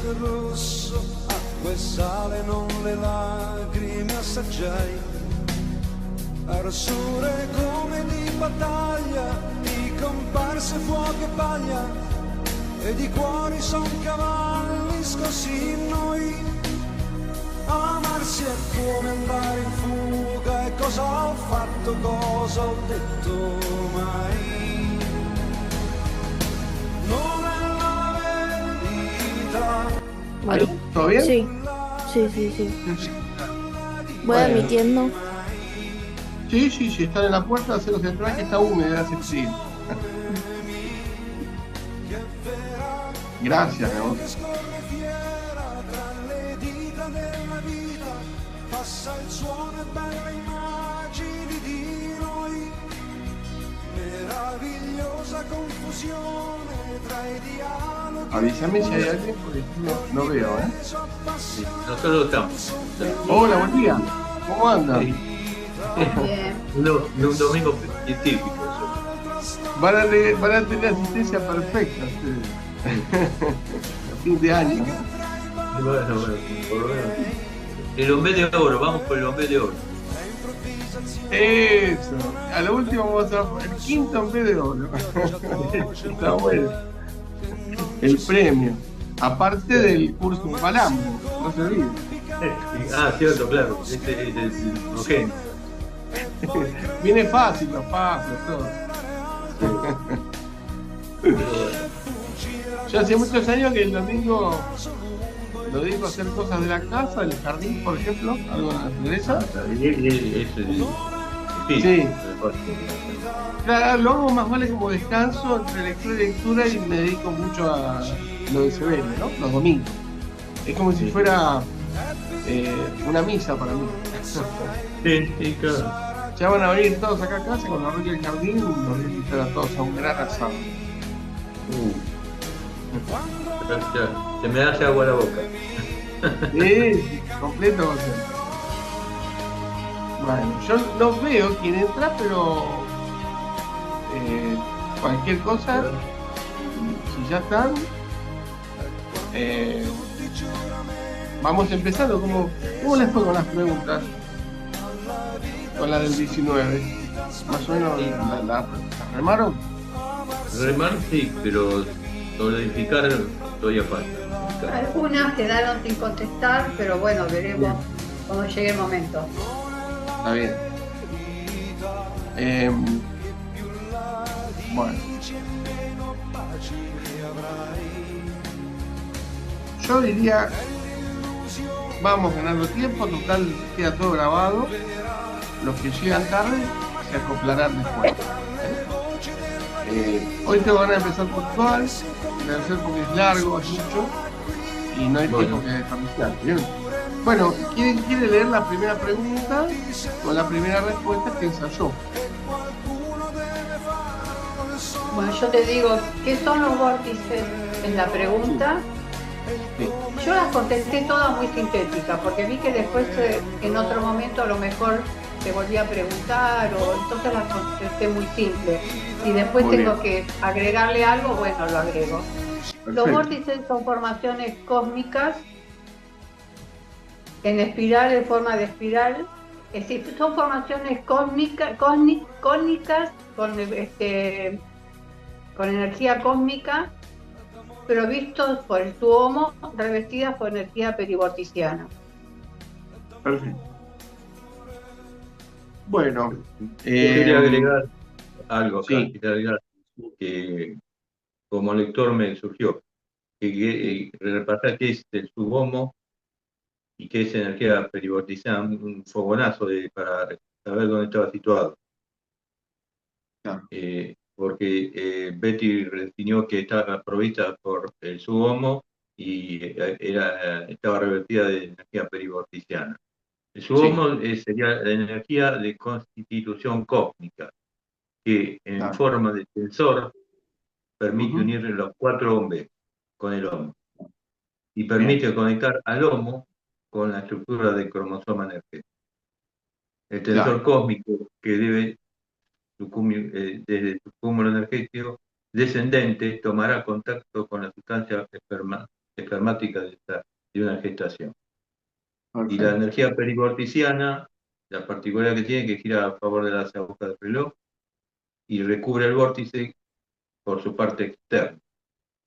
del rosso, acqua e sale, non le lacrime assaggiai. Arsure come di battaglia, di comparse, fuoco e paglia, e di cuori son cavalli scossi in noi. Amarsi è come andare in fuga, e cosa ho fatto, cosa ho detto mai. Non è la verità. Bueno, ¿Todo bien? sí, sí. Voy admitiendo. Sí, están en la puerta, hacerlos entrar, que está húmeda, hace frío. Gracias, mi amor. Avísame si hay alguien, porque no veo, ¿eh? Sí, nosotros estamos. Hola, buen día. ¿Cómo andan? Sí. Bien. Un domingo típico. Van a tener asistencia perfecta ustedes. A fin de año. Bueno, por lo menos. El hombre de oro, vamos por el hombre de oro. Eso. A lo último vamos a el quinto en vez de oro. Está bueno. El premio. Aparte del curso Palambo, no se olvide. Ah, cierto, claro. Este es el Eugenio. Viene fácil, los pasos, todo. Yo hace muchos años que el domingo lo dedico a hacer cosas de la casa, el jardín, por ejemplo, algo de la naturaleza. Sí. Claro, lo hago más vale como descanso entre lectura y lectura, y me dedico mucho a lo de Severino, ¿no? Los domingos. Es como si fuera una misa para mí. Sí, claro. Ya van a venir todos acá a casa con la roca del jardín, nos voy a invitar a todos a un gran asado. Ya, se me hace agua a la boca. Sí, completo va a ser. Bueno, yo no veo quién entra, pero cualquier cosa, si ya están, vamos empezando. ¿Cómo les fue con las preguntas? Con la del 19, más o menos la remaron. Remar sí, pero solidificar todavía falta. Algunas quedaron sin contestar, pero bueno, veremos cuando llegue el momento. Está bien. Bueno. Yo diría, vamos ganando tiempo, total queda todo grabado. Los que llegan tarde se acoplarán después. Hoy te van a empezar puntual, debe ser porque es largo, es mucho, y no hay tiempo que desarrollar. Bien. Bueno, ¿quién quiere leer la primera pregunta con la primera respuesta que ensayó? Bueno, yo te digo, ¿qué son los vórtices? Es la pregunta. Sí. Yo las contesté todas muy sintéticas, porque vi que después en otro momento a lo mejor te volví a preguntar, o entonces las contesté muy simple. Si después Muy tengo bien. que agregarle algo, bueno, lo agrego. Perfecto. Los vórtices son formaciones cósmicas en espiral, en forma de espiral. Es decir, son formaciones cósmicas con energía cósmica, pero vistos por el tuomo, revestidas por energía perivorticiana. Perfecto. Bueno, Yo quería agregar algo acá, sí. quería agregar que como lector me surgió que repasar qué es el subomo y qué es energía perivorticiana, un fogonazo para saber dónde estaba situado. Claro. Porque Betty definió que estaba provista por el subomo y estaba revestida de energía perivorticiana. El subomo sería la energía de constitución cósmica, que en Claro. forma de tensor permite unir los 4 ohms con el ohmo y permite conectar al ohmo con la estructura del cromosoma energético. El tensor cósmico que debe desde su cúmulo energético descendente tomará contacto con la sustancia espermática de una gestación. Y la Perfecto. energía perivorticiana, la particularidad que tiene que gira a favor de las agujas del reloj y recubre el vórtice por su parte externa.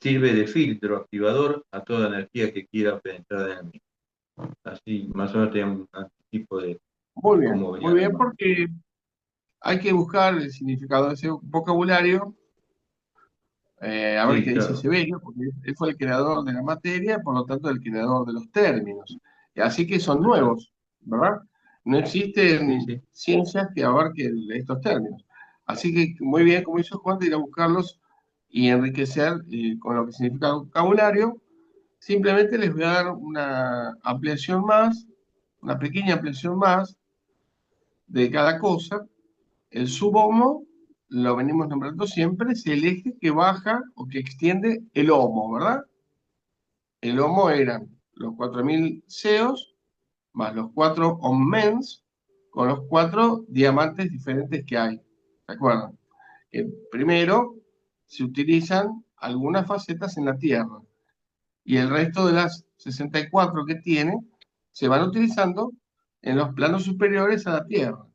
Sirve de filtro activador a toda energía que quiera penetrar en el mismo. Así, más o menos tenía un anticipo de cómo venía Muy la bien, imagen. porque hay que buscar el significado de ese vocabulario, a ver Sí, qué dice claro. Severio, porque él fue el creador de la materia, por lo tanto el creador de los términos. Así que son Exacto. nuevos, ¿verdad? No Sí, existen sí. ciencias que abarquen estos términos. Así que muy bien, como hizo Juan, de ir a buscarlos y enriquecer con lo que significa el vocabulario. Simplemente les voy a dar una ampliación más, una pequeña ampliación más de cada cosa. El subhomo, lo venimos nombrando siempre, es el eje que baja o que extiende el homo, ¿verdad? El homo eran los 4000 Ceos más los 4 ommens con los 4 diamantes diferentes que hay. ¿Se acuerdan? Primero se utilizan algunas facetas en la Tierra y el resto de las 64 que tiene se van utilizando en los planos superiores a la Tierra,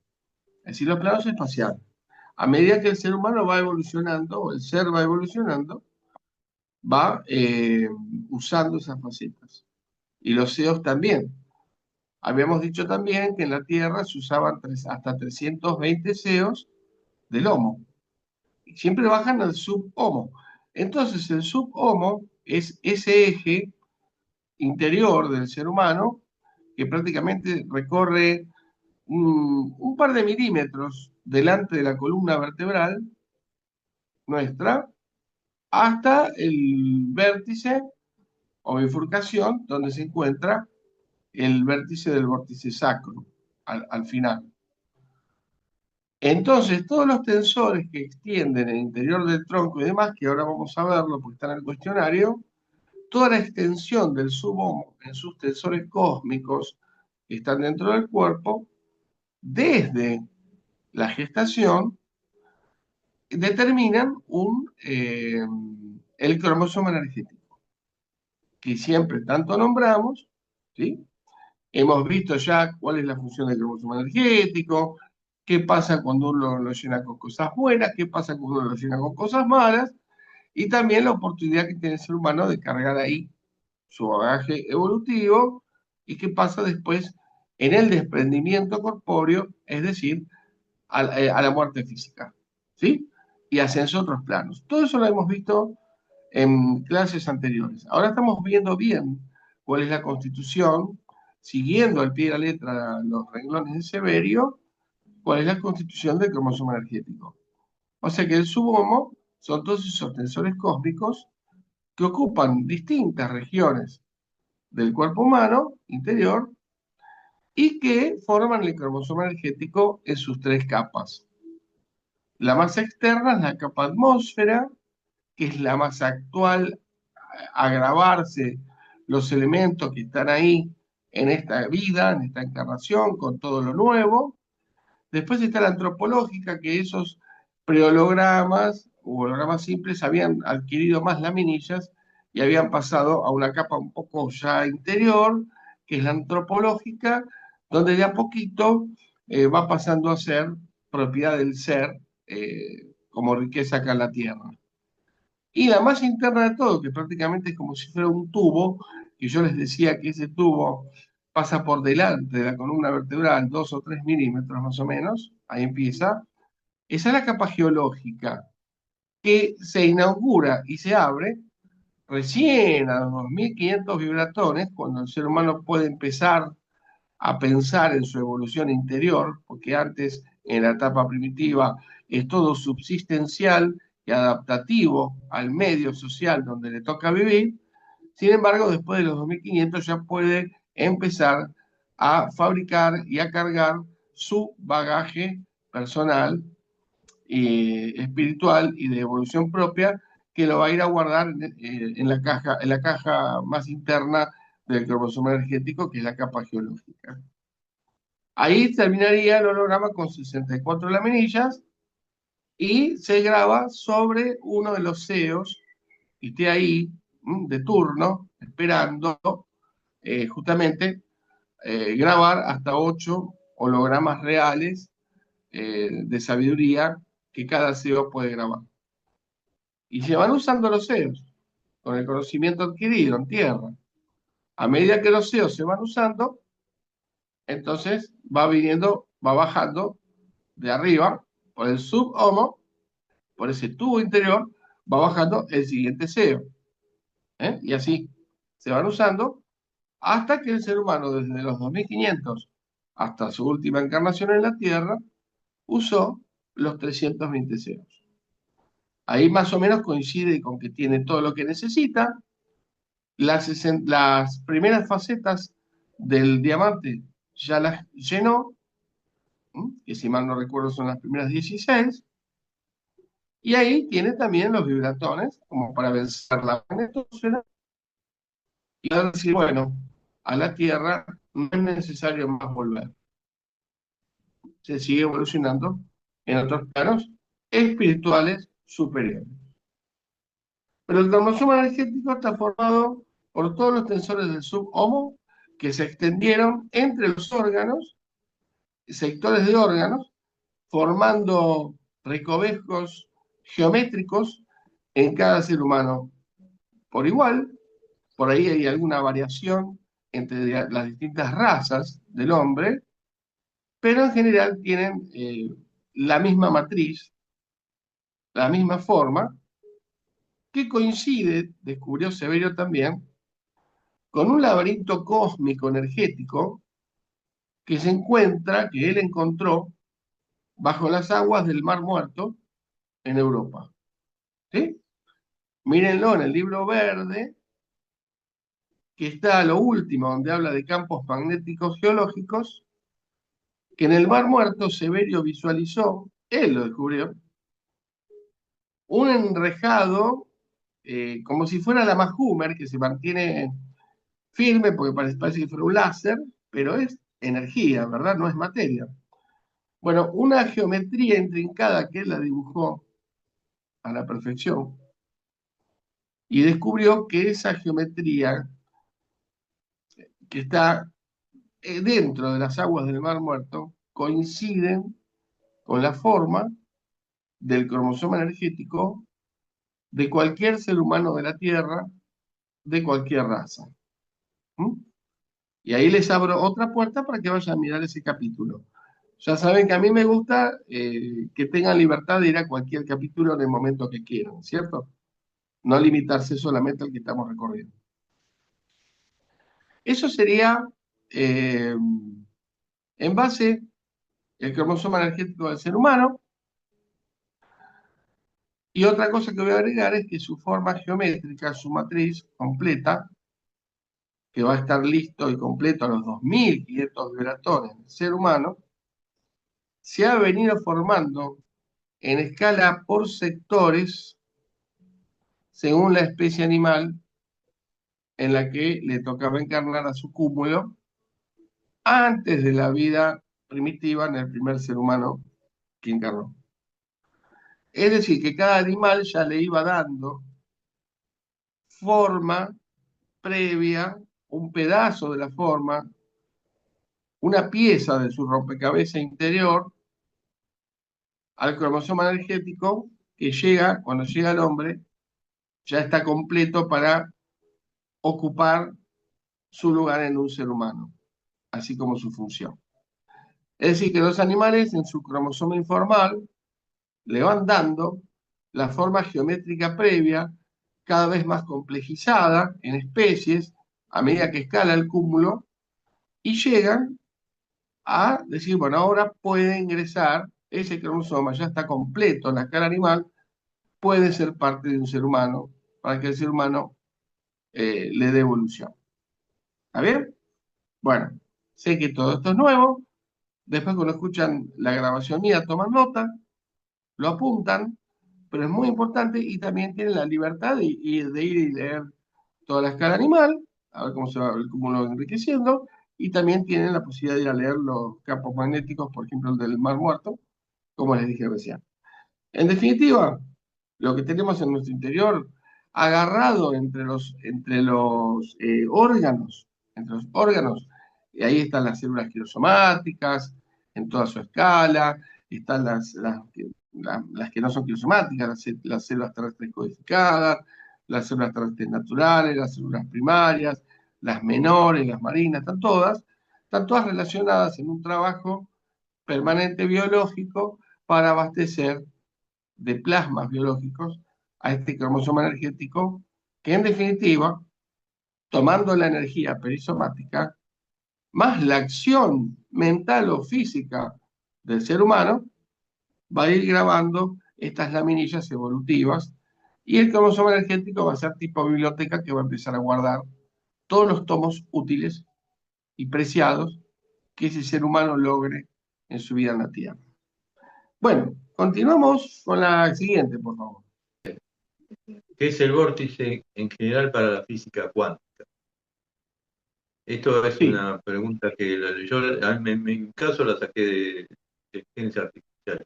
es decir, los planos espaciales. A medida que el ser humano va evolucionando, o el ser va evolucionando, va usando esas facetas. Y los CEOs también. Habíamos dicho también que en la Tierra se usaban hasta 320 CEOs del Homo. Y siempre bajan al subhomo. Entonces el subhomo es ese eje interior del ser humano que prácticamente recorre un par de milímetros delante de la columna vertebral nuestra hasta el vértice o bifurcación donde se encuentra el vértice del vórtice sacro al final. Entonces, todos los tensores que extienden el interior del tronco y demás, que ahora vamos a verlo porque está en el cuestionario, toda la extensión del subhomo en sus tensores cósmicos que están dentro del cuerpo, desde la gestación, determinan el cromosoma energético, que siempre tanto nombramos, ¿sí? Hemos visto ya cuál es la función del cromosoma energético, qué pasa cuando uno lo llena con cosas buenas, qué pasa cuando uno lo llena con cosas malas, y también la oportunidad que tiene el ser humano de cargar ahí su bagaje evolutivo y qué pasa después en el desprendimiento corpóreo, es decir, a la muerte física, ¿sí? Y ascenso a otros planos. Todo eso lo hemos visto en clases anteriores. Ahora estamos viendo bien cuál es la constitución, siguiendo al pie de la letra los renglones de Severio, cuál es la constitución del cromosoma energético. O sea que el subhomo son todos esos tensores cósmicos que ocupan distintas regiones del cuerpo humano interior y que forman el cromosoma energético en sus tres capas. La más externa es la capa atmósfera, que es la más actual, a grabarse los elementos que están ahí en esta vida, en esta encarnación, con todo lo nuevo. Después está la antropológica, que esos prehologramas o hologramas simples habían adquirido más laminillas y habían pasado a una capa un poco ya interior, que es la antropológica, donde de a poquito va pasando a ser propiedad del ser como riqueza acá en la Tierra. Y la más interna de todo, que prácticamente es como si fuera un tubo, que yo les decía que ese tubo pasa por delante de la columna vertebral, 2 o 3 milímetros más o menos, ahí empieza. Esa es la capa geológica, que se inaugura y se abre recién a los 2500 vibratones, cuando el ser humano puede empezar a pensar en su evolución interior, porque antes, en la etapa primitiva, es todo subsistencial y adaptativo al medio social donde le toca vivir. Sin embargo, después de los 2500 ya puede empezar a fabricar y a cargar su bagaje personal y espiritual y de evolución propia, que lo va a ir a guardar en la caja más interna del cromosoma energético, que es la capa geológica. Ahí terminaría el holograma con 64 laminillas y se graba sobre uno de los CEOs que esté ahí de turno, esperando justamente grabar hasta 8 hologramas reales de sabiduría que cada CEO puede grabar. Y se van usando los CEOs con el conocimiento adquirido en tierra. A medida que los CEOs se van usando, entonces va bajando de arriba por el subhomo, por ese tubo interior, va bajando el siguiente CEO. Y así se van usando hasta que el ser humano, desde los 2500 hasta su última encarnación en la Tierra, usó los 320 CEOs. Ahí más o menos coincide con que tiene todo lo que necesita. Las primeras facetas del diamante ya las llenó, que si mal no recuerdo son las primeras 16, y ahí tiene también los vibratones, como para vencer la magnetosfera, y va a decir, bueno, a la Tierra no es necesario más volver. Se sigue evolucionando en otros planos espirituales superiores. Pero el cromosoma energético está formado por todos los tensores del subhomo que se extendieron entre los órganos, sectores de órganos, formando recovecos geométricos en cada ser humano por igual. Por ahí hay alguna variación entre las distintas razas del hombre, pero en general tienen la misma matriz, la misma forma, que coincide, descubrió Severio también, con un laberinto cósmico energético que él encontró bajo las aguas del Mar Muerto en Europa. ¿Sí? Mírenlo en el libro verde, que está a lo último, donde habla de campos magnéticos geológicos, que en el Mar Muerto Severio visualizó, él lo descubrió, un enrejado, como si fuera la Mahumer, que se mantiene firme porque parece que fuera un láser, pero es energía, ¿verdad? No es materia. Bueno, una geometría intrincada que él la dibujó a la perfección y descubrió que esa geometría que está dentro de las aguas del Mar Muerto coinciden con la forma del cromosoma energético de cualquier ser humano de la Tierra, de cualquier raza. Y ahí les abro otra puerta para que vayan a mirar ese capítulo. Ya saben que a mí me gusta que tengan libertad de ir a cualquier capítulo en el momento que quieran, ¿cierto? No limitarse solamente al que estamos recorriendo. Eso sería, en base, el cromosoma energético del ser humano. Y otra cosa que voy a agregar es que su forma geométrica, su matriz completa, que va a estar listo y completo a los 2500 vibratones del ser humano, se ha venido formando en escala por sectores según la especie animal en la que le tocaba encarnar a su cúmulo antes de la vida primitiva en el primer ser humano que encarnó. Es decir, que cada animal ya le iba dando forma previa, un pedazo de la forma, una pieza de su rompecabezas interior al cromosoma energético que llega, cuando llega el hombre, ya está completo para ocupar su lugar en un ser humano, así como su función. Es decir, que los animales en su cromosoma informal le van dando la forma geométrica previa, cada vez más complejizada en especies, a medida que escala el cúmulo, y llegan a decir, bueno, ahora puede ingresar, ese cromosoma ya está completo en la escala animal, puede ser parte de un ser humano, para que el ser humano le dé evolución. ¿Está bien? Bueno, sé que todo esto es nuevo, después cuando escuchan la grabación mía toman nota, lo apuntan, pero es muy importante y también tienen la libertad de ir y leer toda la escala animal, a ver cómo se va el cúmulo enriqueciendo, y también tienen la posibilidad de ir a leer los campos magnéticos, por ejemplo el del Mar Muerto, como les dije recién. En definitiva, lo que tenemos en nuestro interior, agarrado entre los órganos, y ahí están las células quirosomáticas en toda su escala, están las que no son quirosomáticas, las células terrestres codificadas, las células terrestres naturales, las células primarias, las menores, las marinas, están todas relacionadas en un trabajo permanente biológico para abastecer de plasmas biológicos a este cromosoma energético, que en definitiva, tomando la energía perisomática, más la acción mental o física del ser humano, va a ir grabando estas laminillas evolutivas y el cromosoma energético va a ser tipo biblioteca que va a empezar a guardar todos los tomos útiles y preciados que ese ser humano logre en su vida en la Tierra. Bueno, continuamos con la siguiente, por favor. ¿Qué es el vórtice en general para la física cuántica? Esto es Sí, una pregunta que yo en mi caso la saqué de ciencia artificial.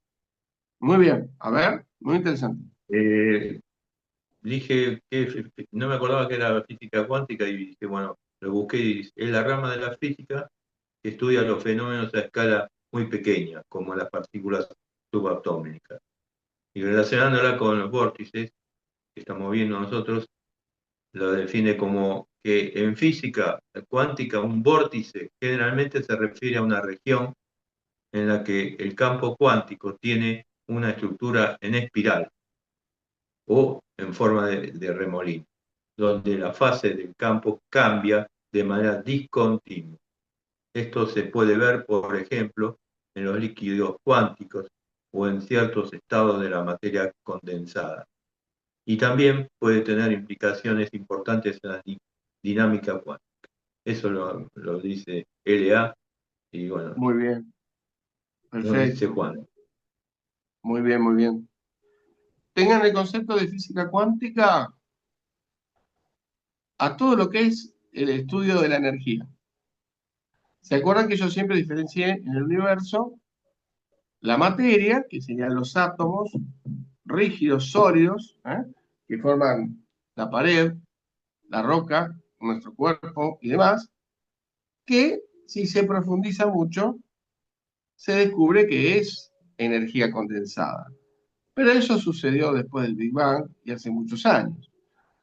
muy bien. A ver, muy interesante. Dije que no me acordaba que era física cuántica y dije, bueno, lo busqué y es la rama de la física que estudia los fenómenos a escala muy pequeña, como las partículas subatómicas. Y relacionándola con los vórtices que estamos viendo nosotros, lo define como que en física cuántica un vórtice generalmente se refiere a una región en la que el campo cuántico tiene una estructura en espiral o en forma de remolino, donde la fase del campo cambia de manera discontinua. Esto se puede ver, por ejemplo, en los líquidos cuánticos o en ciertos estados de la materia condensada. Y también puede tener implicaciones importantes en la dinámica cuántica. Eso lo dice LA y bueno, Muy bien, lo dice perfecto. Juan. Muy bien, muy bien. Tengan el concepto de física cuántica a todo lo que es el estudio de la energía. ¿Se acuerdan que yo siempre diferencié en el universo la materia, que serían los átomos, rígidos, sólidos, que forman la pared, la roca, nuestro cuerpo y demás, que si se profundiza mucho, se descubre que es energía condensada. Pero eso sucedió después del Big Bang y hace muchos años.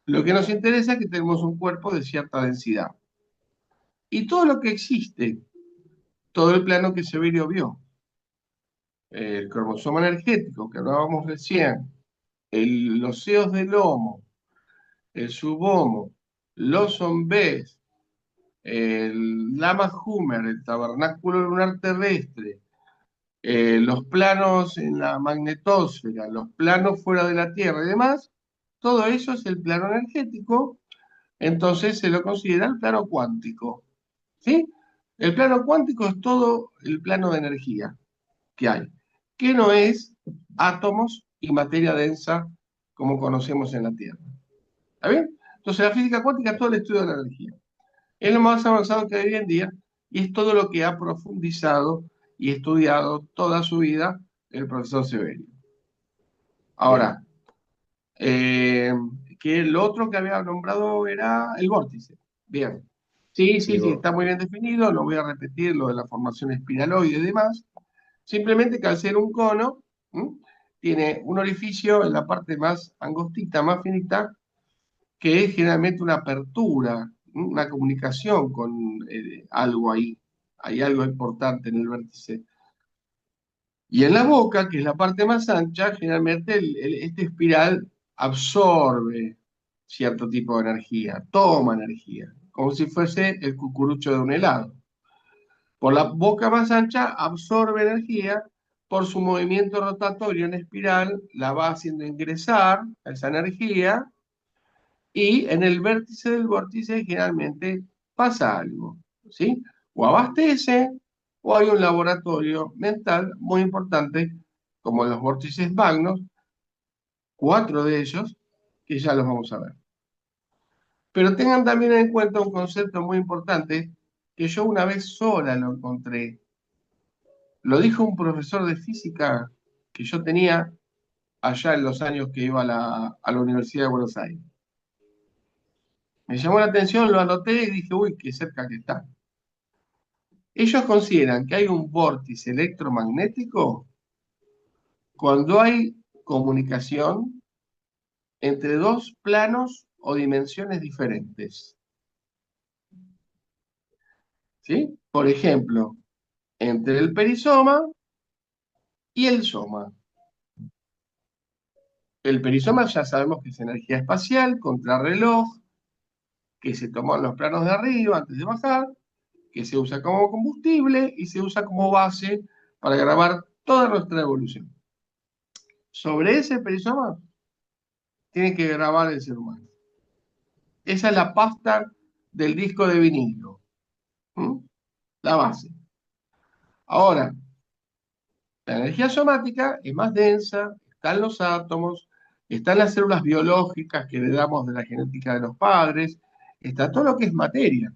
Lo que nos interesa es que tenemos un cuerpo de cierta densidad. Y todo lo que existe, todo el plano que Severio vio, el cromosoma energético que hablábamos recién, los seos del lomo, el subomo, los ombés, el Lama Hummer, el tabernáculo lunar terrestre, los planos en la magnetosfera, los planos fuera de la Tierra y demás, todo eso es el plano energético, entonces se lo considera el plano cuántico. ¿Sí? El plano cuántico es todo el plano de energía que hay, que no es átomos y materia densa como conocemos en la Tierra. ¿Está bien? Entonces la física cuántica es todo el estudio de la energía. Es lo más avanzado que hay hoy en día y es todo lo que ha profundizado y estudiado toda su vida el profesor Severio. Bien. Ahora, eh, que lo otro que había nombrado era el vórtice. Bien. Sí, sí, sí, Digo, está muy bien definido, no voy a repetir lo de la formación espiraloide y demás. Simplemente que al ser un cono, ¿m? Tiene un orificio en la parte más angostita, más finita, que es generalmente una apertura, una comunicación con algo ahí. Hay algo importante en el vértice. Y en la boca, que es la parte más ancha, generalmente este espiral absorbe cierto tipo de energía, toma energía, como si fuese el cucurucho de un helado. Por la boca más ancha absorbe energía, por su movimiento rotatorio en espiral la va haciendo ingresar a esa energía y en el vértice del vórtice generalmente pasa algo, ¿sí? O abastece o hay un laboratorio mental muy importante como los vórtices magnos, 4 de ellos, que ya los vamos a ver. Pero tengan también en cuenta un concepto muy importante que yo una vez sola lo encontré. Lo dijo un profesor de física que yo tenía allá en los años que iba a la Universidad de Buenos Aires. Me llamó la atención, lo anoté y dije, uy, qué cerca que está. Ellos consideran que hay un vórtice electromagnético cuando hay comunicación entre dos planos o dimensiones diferentes. ¿Sí? Por ejemplo, entre el perizoma y el soma. El perizoma ya sabemos que es energía espacial, contrarreloj, que se toma en los planos de arriba antes de bajar, que se usa como combustible y se usa como base para grabar toda nuestra evolución. Sobre ese perizoma tiene que grabar el ser humano. Esa es la pasta del disco de vinilo. ¿Mm? La base. Ahora, la energía somática es más densa, están los átomos, están las células biológicas que heredamos de la genética de los padres, está todo lo que es materia.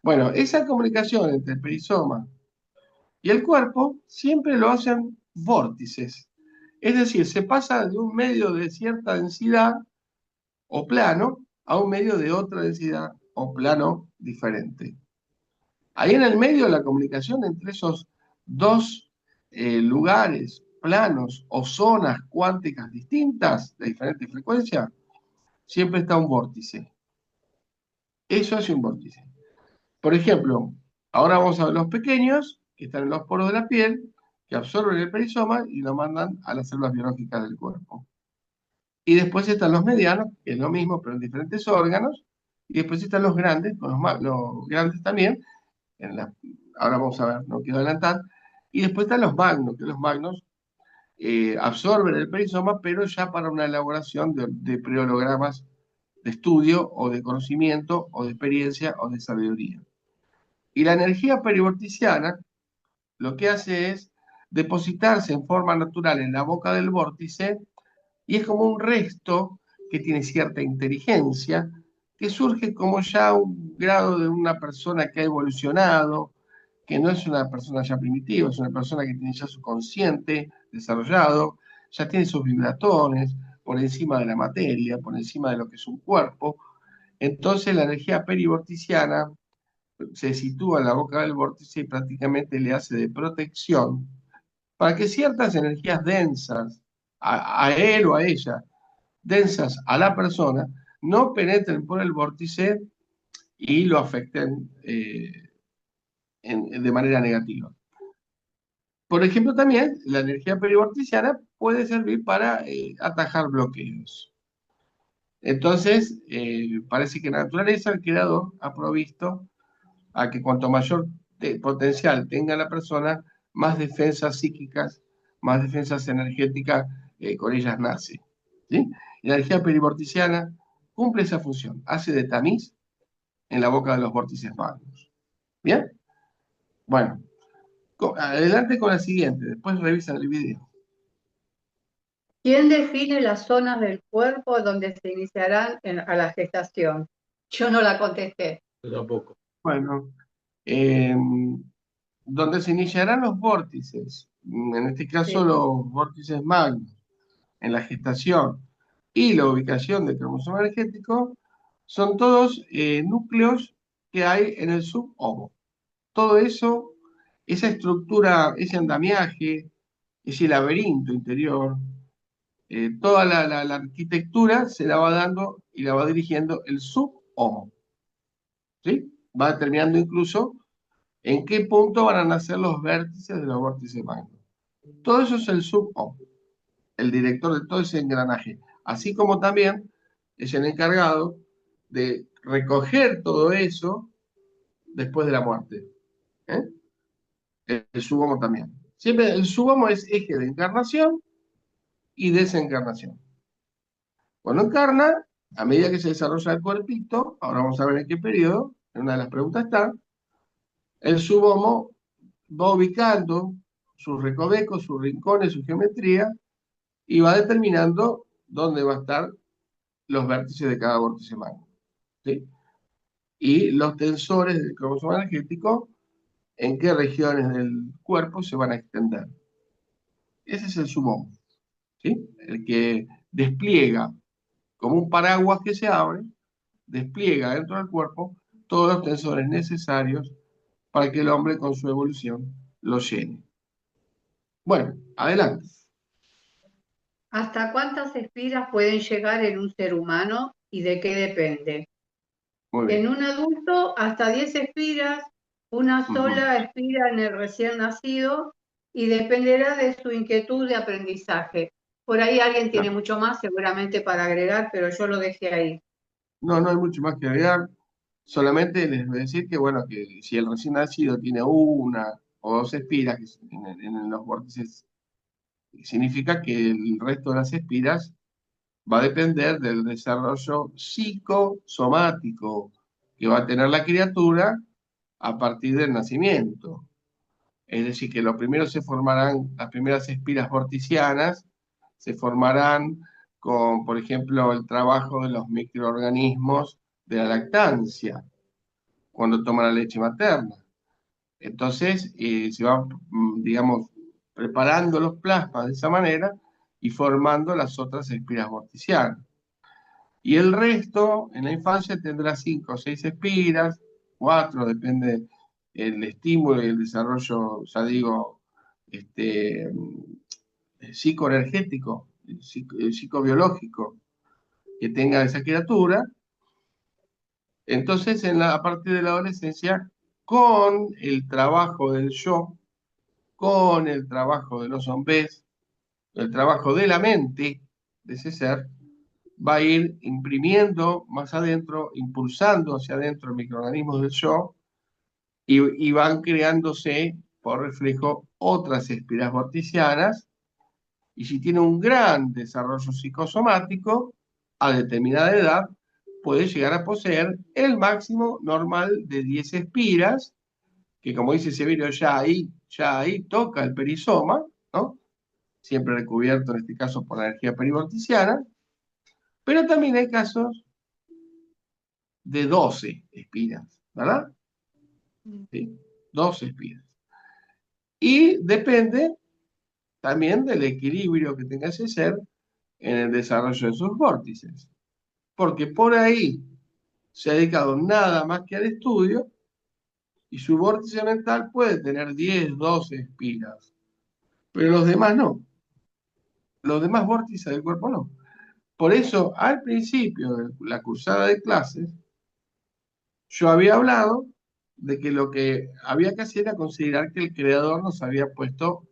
Bueno, esa comunicación entre el perizoma y el cuerpo siempre lo hacen vórtices. Es decir, se pasa de un medio de cierta densidad o plano a un medio de otra densidad o plano diferente. Ahí en el medio la comunicación entre esos dos lugares, planos o zonas cuánticas distintas de diferente frecuencia, siempre está un vórtice. Eso es un vórtice. Por ejemplo, ahora vamos a ver los pequeños, que están en los poros de la piel, que absorben el perizoma y lo mandan a las células biológicas del cuerpo. Y después están los medianos, que es lo mismo, pero en diferentes órganos. Y después están los grandes, los grandes también, en la, ahora vamos a ver, no quiero adelantar. Y después están los magnos, que los magnos absorben el perizoma, pero ya para una elaboración de preologramas de estudio o de conocimiento o de experiencia o de sabiduría. Y la energía perivorticiana lo que hace es depositarse en forma natural en la boca del vórtice y es como un resto que tiene cierta inteligencia, que surge como ya un grado de una persona que ha evolucionado, que no es una persona ya primitiva, es una persona que tiene ya su consciente desarrollado, ya tiene sus vibratones por encima de la materia, por encima de lo que es un cuerpo. Entonces la energía perivorticiana se sitúa en la boca del vórtice y prácticamente le hace de protección para que ciertas energías densas a él o a ella, densas a la persona, no penetren por el vórtice y lo afecten de manera negativa. Por ejemplo, también la energía perivorticiana puede servir para atajar bloqueos. Entonces, parece que la naturaleza, el creador, ha provisto a que cuanto mayor potencial tenga la persona, más defensas psíquicas, más defensas energéticas con ellas nace. ¿Sí? Y la energía perivorticiana cumple esa función, hace de tamiz en la boca de los vórtices magnos. ¿Bien? Bueno, adelante con la siguiente, después revisan el video. ¿Quién define las zonas del cuerpo donde se iniciarán a la gestación? Yo no la contesté. Yo tampoco. Bueno, donde se iniciarán los vórtices, en este caso Sí. los vórtices magnos, en la gestación y la ubicación del cromosoma energético, son todos núcleos que hay en el subomo. Todo eso, esa estructura, ese andamiaje, ese laberinto interior, toda la arquitectura se la va dando y la va dirigiendo el subomo. ¿Sí? Va determinando incluso en qué punto van a nacer los vértices de los vórtices magnos. Todo eso es el subomo, el director de todo ese engranaje, así como también es el encargado de recoger todo eso después de la muerte. ¿Eh? El subomo también. Siempre el subomo es eje de encarnación y desencarnación. Cuando encarna, a medida que se desarrolla el cuerpito, ahora vamos a ver en qué periodo, en una de las preguntas está, el subomo va ubicando sus recovecos, sus rincones, su geometría, y va determinando dónde va a estar los vértices de cada vórtice magno. ¿Sí? Y los tensores del cromosoma energético, en qué regiones del cuerpo se van a extender. Ese es el subomo, ¿sí? El que despliega como un paraguas que se abre despliega dentro del cuerpo todos los tensores necesarios para que el hombre con su evolución lo llene. Bueno, adelante. ¿Hasta cuántas espiras pueden llegar en un ser humano y de qué depende? Muy En bien. un adulto, hasta 10 espiras, una sola espira en el recién nacido y dependerá de su inquietud de aprendizaje. Por ahí alguien tiene Claro. mucho más seguramente para agregar, pero yo lo dejé ahí. No, no hay mucho más que agregar. Solamente les voy a decir que, bueno, que si el recién nacido tiene una o dos espiras en los vórtices, significa que el resto de las espiras va a depender del desarrollo psicosomático que va a tener la criatura a partir del nacimiento. Es decir, que lo primero se formarán, las primeras espiras vorticianas se formarán con, por ejemplo, el trabajo de los microorganismos de la lactancia, cuando toma la leche materna. Entonces, se van, digamos, preparando los plasmas de esa manera y formando las otras espiras vorticianas. Y el resto, en la infancia, tendrá 5 o 6 espiras, 4, depende el estímulo y el desarrollo, ya digo, psicoenergético, psicobiológico que tenga esa criatura. Entonces, a partir de la adolescencia, con el trabajo del yo, con el trabajo de los hombres, el trabajo de la mente de ese ser, va a ir imprimiendo más adentro, impulsando hacia adentro microorganismos del yo, y van creándose por reflejo otras espiras vorticianas, y si tiene un gran desarrollo psicosomático, a determinada edad, puede llegar a poseer el máximo normal de 10 espiras, que como dice Severio, ya ahí toca el perizoma, ¿no? Siempre recubierto en este caso por la energía perivorticiana, pero también hay casos de 12 espiras, ¿verdad? ¿Sí? 12 espiras. Y depende también del equilibrio que tenga ese ser en el desarrollo de sus vórtices. Porque por ahí se ha dedicado nada más que al estudio y su vórtice mental puede tener 10, 12 espiras, pero los demás no. Los demás vórtices del cuerpo no. Por eso, al principio de la cursada de clases, yo había hablado de que lo que había que hacer era considerar que el creador nos había puesto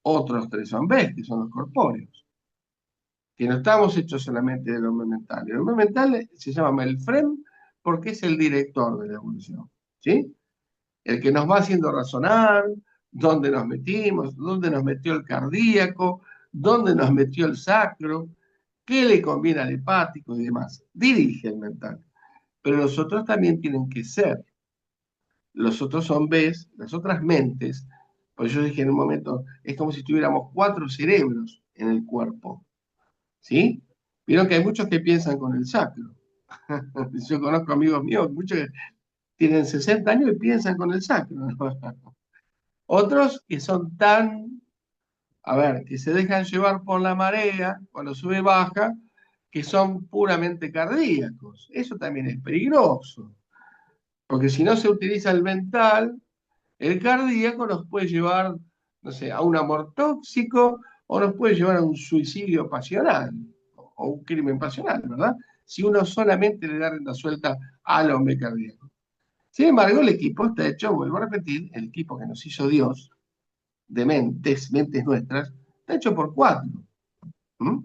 otros 3 hombres, que son los corpóreos, que no estamos hechos solamente del hombre mental. El hombre mental se llama Melfrem porque es el director de la evolución, ¿sí? El que nos va haciendo razonar, dónde nos metimos, dónde nos metió el cardíaco, dónde nos metió el sacro, qué le conviene al hepático y demás. Dirige el mental. Pero los otros también tienen que ser. Los otros son Bs, las otras mentes. Por eso yo dije en un momento, es como si tuviéramos 4 cerebros en el cuerpo. ¿Sí? Vieron que hay muchos que piensan con el sacro. Yo conozco amigos míos, muchos que tienen 60 años y piensan con el sacro. Otros que son tan, a ver, que se dejan llevar por la marea cuando sube baja, que son puramente cardíacos. Eso también es peligroso. Porque si no se utiliza el mental, el cardíaco nos puede llevar, no sé, a un amor tóxico o nos puede llevar a un suicidio pasional o un crimen pasional, ¿verdad? Si uno solamente le da rienda suelta al hombre cardíaco. Sin embargo, el equipo está hecho, vuelvo a repetir, el equipo que nos hizo Dios, de mentes nuestras, está hecho por 4. ¿Mm?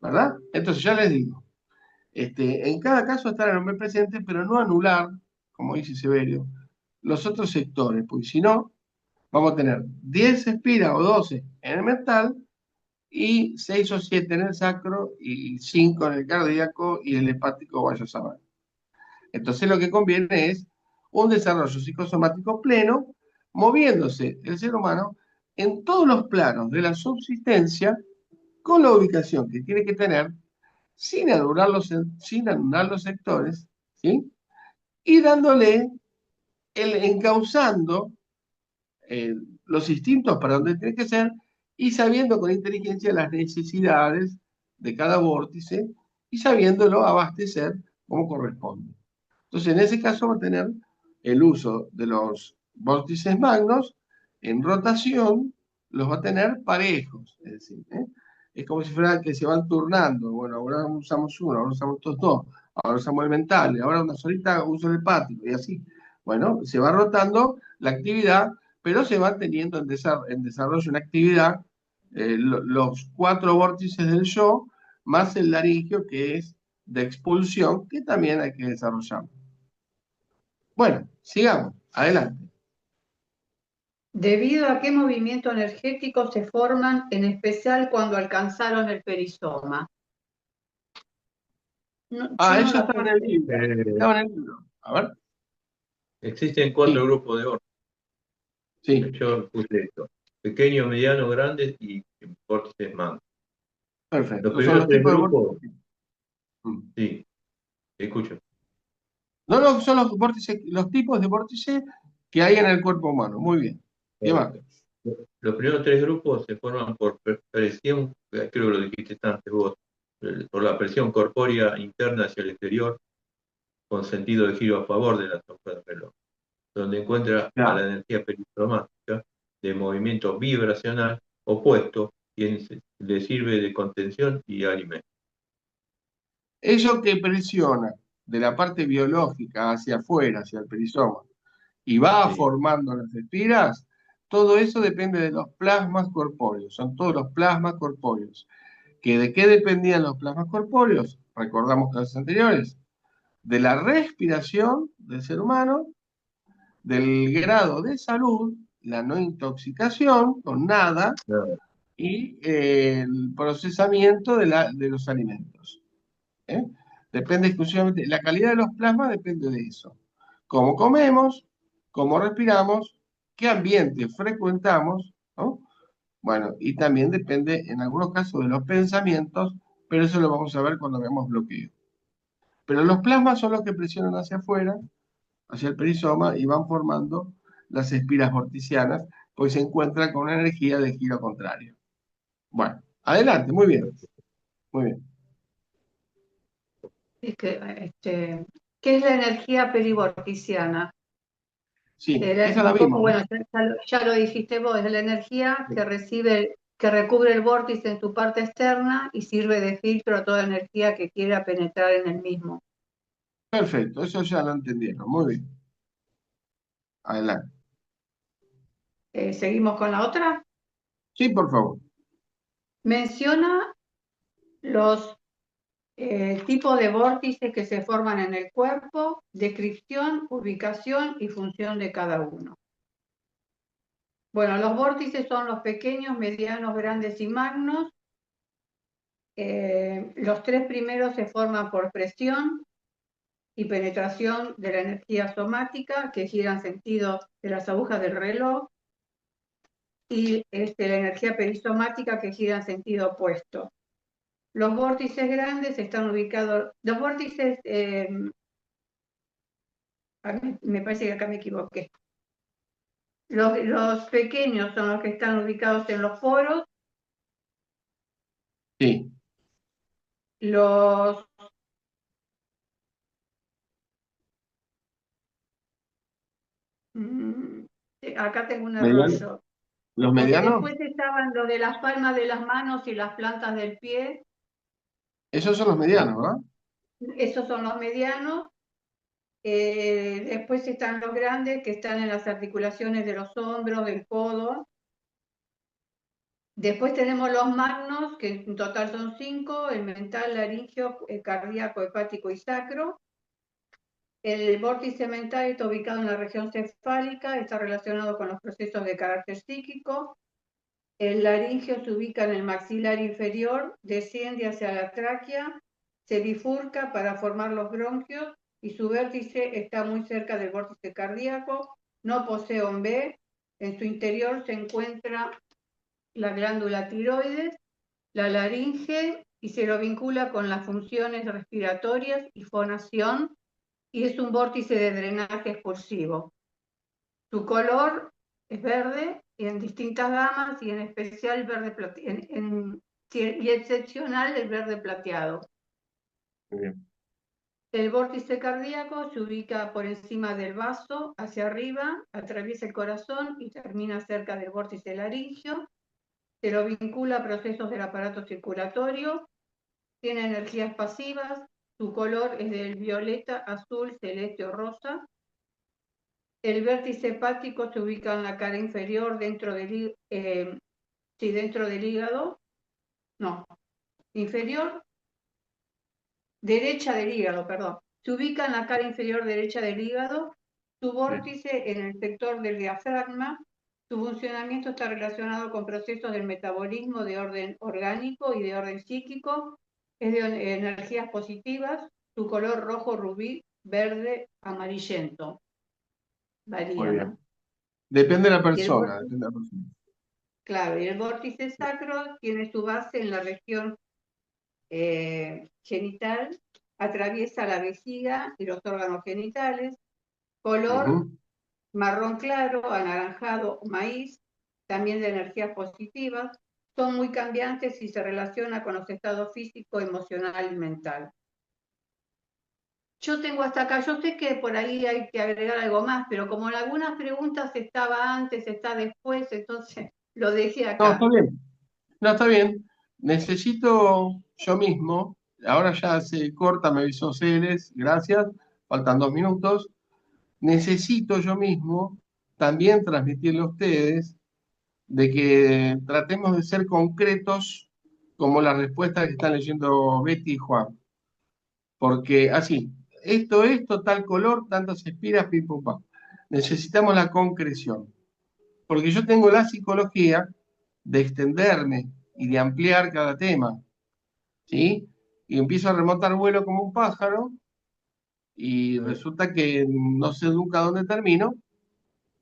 ¿Verdad? Entonces ya les digo, en cada caso estar el hombre presente, pero no anular, como dice Severio, los otros sectores, porque si no, vamos a tener 10 espiras o 12 en el mental y 6 o 7 en el sacro y 5 en el cardíaco y el hepático vaya a saber. Entonces lo que conviene es un desarrollo psicosomático pleno, moviéndose el ser humano en todos los planos de la subsistencia con la ubicación que tiene que tener, sin anular los sectores, ¿sí? Y dándole, encauzando los instintos para donde tiene que ser y sabiendo con inteligencia las necesidades de cada vórtice y sabiéndolo abastecer como corresponde. Entonces, en ese caso va a tener el uso de los vórtices magnos en rotación, los va a tener parejos, es decir, ¿eh? Es como si fuera que se van turnando. Bueno, ahora usamos uno, ahora usamos estos dos, ahora usamos el mental, y ahora una solita uso el hepático, y así. Bueno, se va rotando la actividad, pero se va teniendo en desarrollo una actividad, los cuatro vórtices del yo, más el laringio, que es de expulsión, que también hay que desarrollar. Bueno, sigamos, adelante. ¿Debido a qué movimiento energético se forman, en especial cuando alcanzaron el perizoma? No, yo no Eso la estaba en el puse. libro. Eh, Estaba en el libro. A ver, existen 4 sí, grupos de órganos. sí, Yo puse esto: pequeños, medianos, grandes y vórtices magnos. Los perfecto. Son primeros los tres tipos de grupos, vórtices. Mm. sí, escucho. No, no, son los vórtices, los tipos de vórtices que hay en el cuerpo humano. Muy bien. ¿Qué más? Los primeros tres grupos se forman por presión, creo que lo dijiste antes vos, por la presión corpórea interna hacia el exterior, con sentido de giro a favor de la sombra del reloj, donde encuentra a la Ya. energía pericromática de movimiento vibracional opuesto, quien le sirve de contención y alimento. Eso que presiona de la parte biológica hacia afuera, hacia el perizoma, y va Sí, formando las espiras, todo eso depende de los plasmas corpóreos. Son todos los plasmas corpóreos. ¿Que de qué dependían los plasmas corpóreos? Recordamos clases anteriores. De la respiración del ser humano, del grado de salud, la no intoxicación con nada claro, y el procesamiento de los alimentos. ¿Eh? Depende exclusivamente, la calidad de los plasmas depende de eso. Cómo comemos, cómo respiramos, qué ambiente frecuentamos, ¿no? Bueno, y también depende en algunos casos de los pensamientos, pero eso lo vamos a ver cuando veamos bloqueo. Pero los plasmas son los que presionan hacia afuera, hacia el perizoma, y van formando las espiras vorticianas, pues se encuentran con una energía de giro contrario. Bueno, adelante, muy bien, muy bien. Es que, ¿qué es la energía perivorticiana? Sí, esa la Un poco, vimos, bueno, ¿no? ya lo dijiste vos, es la energía que recibe, que recubre el vórtice en su parte externa y sirve de filtro a toda energía que quiera penetrar en el mismo. Perfecto, eso ya lo entendieron, muy bien. Adelante. ¿Seguimos con la otra? Sí, por favor. Menciona los tipos de vórtices que se forman en el cuerpo, descripción, ubicación y función de cada uno. Bueno, los vórtices son los pequeños, medianos, grandes y magnos. Los tres primeros se forman por presión y penetración de la energía somática que gira en sentido de las agujas del reloj, y la energía perisomática que gira en sentido opuesto. Los vórtices grandes están ubicados, los vórtices, me parece que acá me equivoqué. Los pequeños son los que están ubicados en los poros, Sí, los acá tengo un error mediano. yo, ¿Los porque medianos? después estaban lo de las palmas de las manos y las plantas del pie, Esos son los medianos, ¿verdad? esos son los medianos. Después están los grandes que están en las articulaciones de los hombros, del codo. Después tenemos los magnos, que en total son 5, el mental, laringio, cardíaco, hepático y sacro. El vórtice mental está ubicado en la región cefálica, está relacionado con los procesos de carácter psíquico. El laringio se ubica en el maxilar inferior, desciende hacia la tráquea, se bifurca para formar los bronquios y su vértice está muy cerca del vórtice cardíaco. No posee OMB. En su interior se encuentra la glándula tiroides, la laringe, y se lo vincula con las funciones respiratorias y fonación, y es un vórtice de drenaje expulsivo. Su color es verde y en distintas gamas, y en especial verde y excepcional el verde plateado. Muy bien. El vórtice cardíaco se ubica por encima del vaso, hacia arriba, atraviesa el corazón y termina cerca del vórtice laringio. Se lo vincula a procesos del aparato circulatorio. Tiene energías pasivas. Su color es del violeta, azul, celeste o rosa. El vértice hepático se ubica en la cara inferior dentro del hígado. No, inferior. Derecha del hígado, perdón. Se ubica en la cara inferior derecha del hígado, su vórtice en el sector del diafragma. Su funcionamiento está relacionado con procesos del metabolismo de orden orgánico y de orden psíquico. Es de energías positivas. Su color rojo, rubí, verde, amarillento. Varía, Muy bien. ¿no? Depende de la persona. Claro, y el vórtice sacro tiene su base en la región genital, atraviesa la vejiga y los órganos genitales. Color marrón claro, anaranjado, maíz, también de energías positivas. Son muy cambiantes y se relaciona con los estados físico, emocional y mental. Yo tengo hasta acá, yo sé que por ahí hay que agregar algo más, pero como en algunas preguntas estaba antes, está después, entonces lo dejé acá. No, está bien. No, está bien. Necesito yo mismo, ahora ya se corta, me avisó Celes, gracias, faltan 2 minutos. Necesito yo mismo también transmitirle a ustedes de que tratemos de ser concretos como la respuesta que están leyendo Betty y Juan. Porque así, esto, tal color, tantas espiras, pim, pum, pam. Necesitamos la concreción. Porque yo tengo la psicología de extenderme y de ampliar cada tema, ¿sí? Y empiezo a remontar vuelo como un pájaro y resulta que no sé nunca dónde termino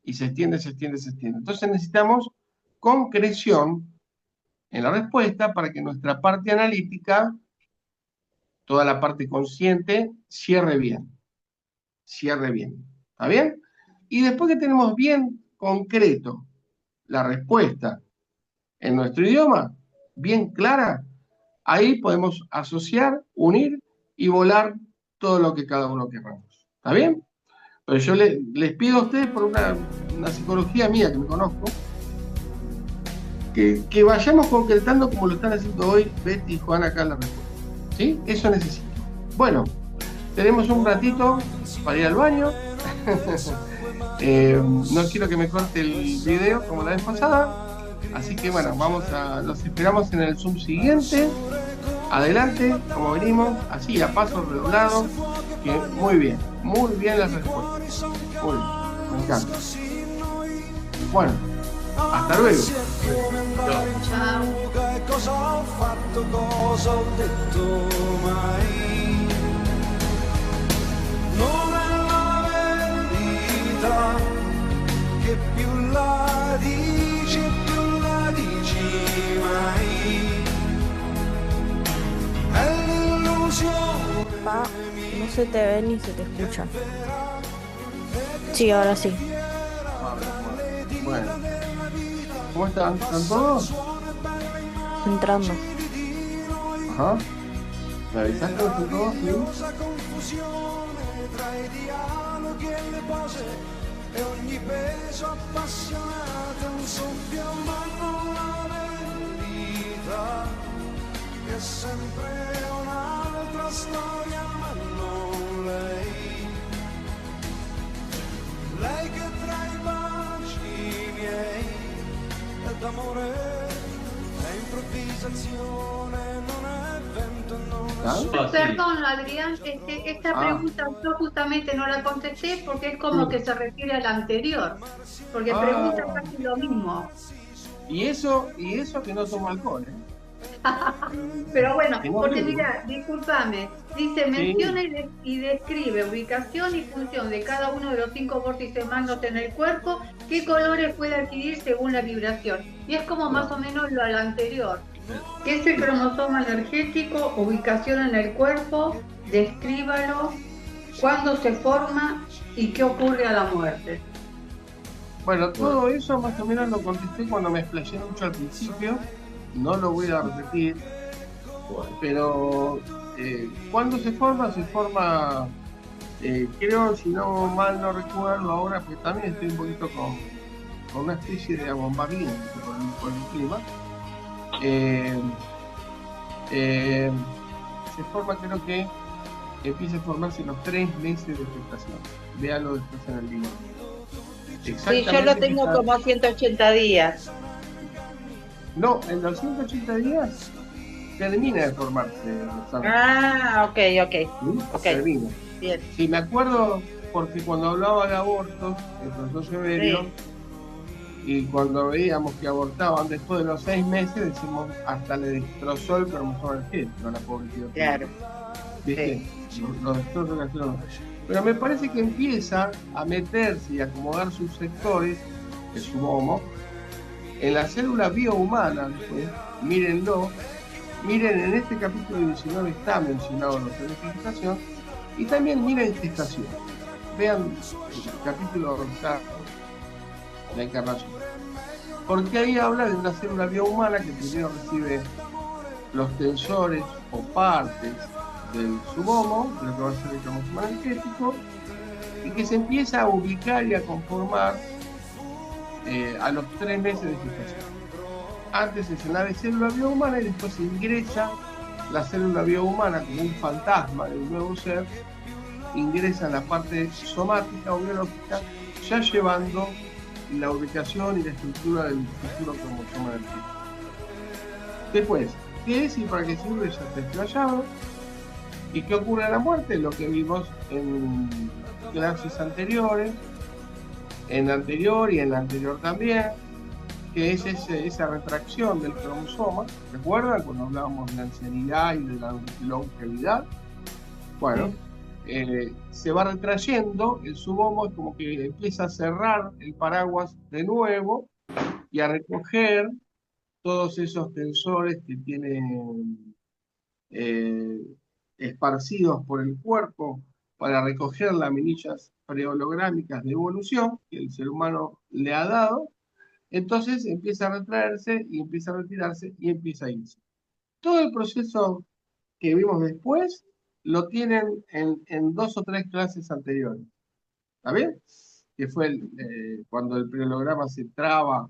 y se extiende, se extiende, se extiende. Entonces necesitamos concreción en la respuesta para que nuestra parte analítica, toda la parte consciente, cierre bien. Cierre bien. ¿Está bien? Y después que tenemos bien concreto la respuesta en nuestro idioma, bien clara, ahí podemos asociar, unir y volar todo lo que cada uno queramos. ¿Está bien? Pero yo les pido a ustedes, por una psicología mía que me conozco, que vayamos concretando como lo están haciendo hoy Betty y Juan acá en la respuesta. ¿Sí? Eso necesito. Bueno, tenemos un ratito para ir al baño. No quiero que me corte el video como la vez pasada. Así que bueno, los esperamos en el Zoom siguiente. Adelante, como venimos, así a paso redoblado. Que muy bien las respuestas. Muy bien, me encanta. Bueno, hasta luego. Ciao. Cosa ho fatto, cosa ho detto mai? Non è la verità che più la dici mai. È l'illusione. Pa, no se te ve ni se te escucha. Sí, ahora sí. Bueno, ¿cómo están? ¿Están todos? Entrando. Ajá. ¿Me avisaste que están todos? Noiosa confusione tra i dialoghi e le pose e ogni peso appassionato è un soffio, ma non la verità che è sempre un'altra storia, ma non lei. Lei che tra i baci miei è d'amore, è improvvisazione, non è vento, non è ¿Ah? sole. Perdón, Adrián, esta pregunta yo justamente no la contesté porque es como que se refiere a la anterior, porque pregunta casi lo mismo. Y eso que no tomo alcohol, ¿eh? Pero bueno, Que no porque bebo. mira, discúlpame, dice menciona y describe ubicación y función de cada uno de los 5 vórtices magnos en el cuerpo, qué colores puede adquirir según la vibración. Y es como más o menos lo anterior. ¿Qué es el cromosoma energético? Ubicación en el cuerpo, descríbalo, cuándo se forma y qué ocurre a la muerte. Bueno, todo eso más o menos lo contesté cuando me explayé mucho al principio. No lo voy a repetir, pero ¿Cuándo se forma? Se forma, creo, si no mal no recuerdo ahora, pues también estoy un poquito con una especie de abombamiento por el clima. Eh, eh, Se forma, creo que empieza a formarse en los 3 meses de gestación. Véanlo después en el libro. Sí, yo lo tengo como 180 días. No, en los 180 días termina de formarse. Ah, ok. ¿Sí? Termina. Bien. Sí, me acuerdo porque cuando hablaba de abortos, el profesor Severio, y cuando veíamos que abortaban después de los 6 meses, decimos, hasta le destrozó el cromosoma del género, la pobre criatura. Claro. ¿Viste? Lo destrozó la criatura. Pero me parece que empieza a meterse y a acomodar sus sectores, el subomo, en la célula biohumana. Mírenlo. Miren, en este capítulo 19 está mencionado los celos de gestación, y también miren gestación. Vean el capítulo la encarnación. Porque ahí habla de una célula biohumana que primero recibe los tensores o partes del subomo, de lo que va a ser el cromosoma energético, y que se empieza a ubicar y a conformar a los 3 meses de gestación. Antes es en la célula biohumana y después ingresa la célula biohumana como un fantasma de un nuevo ser, ingresa en la parte somática o biológica, ya llevando la ubicación y la estructura del futuro cromosoma del tipo. Después, ¿qué es y para qué sirve? Ya está explayado. ¿Y qué ocurre a la muerte? Lo que vimos en clases anteriores, en la anterior y en la anterior también, que es esa retracción del cromosoma. ¿Recuerdan cuando hablábamos de la ancianidad y de la longevidad? Bueno, se va retrayendo, el subomo es como que empieza a cerrar el paraguas de nuevo y a recoger todos esos tensores que tienen esparcidos por el cuerpo para recoger laminillas preholográmicas de evolución que el ser humano le ha dado. Entonces empieza a retraerse y empieza a retirarse y empieza a irse. Todo el proceso que vimos después lo tienen en 2 o 3 clases anteriores. ¿Está bien? Que fue cuando el preholograma se traba,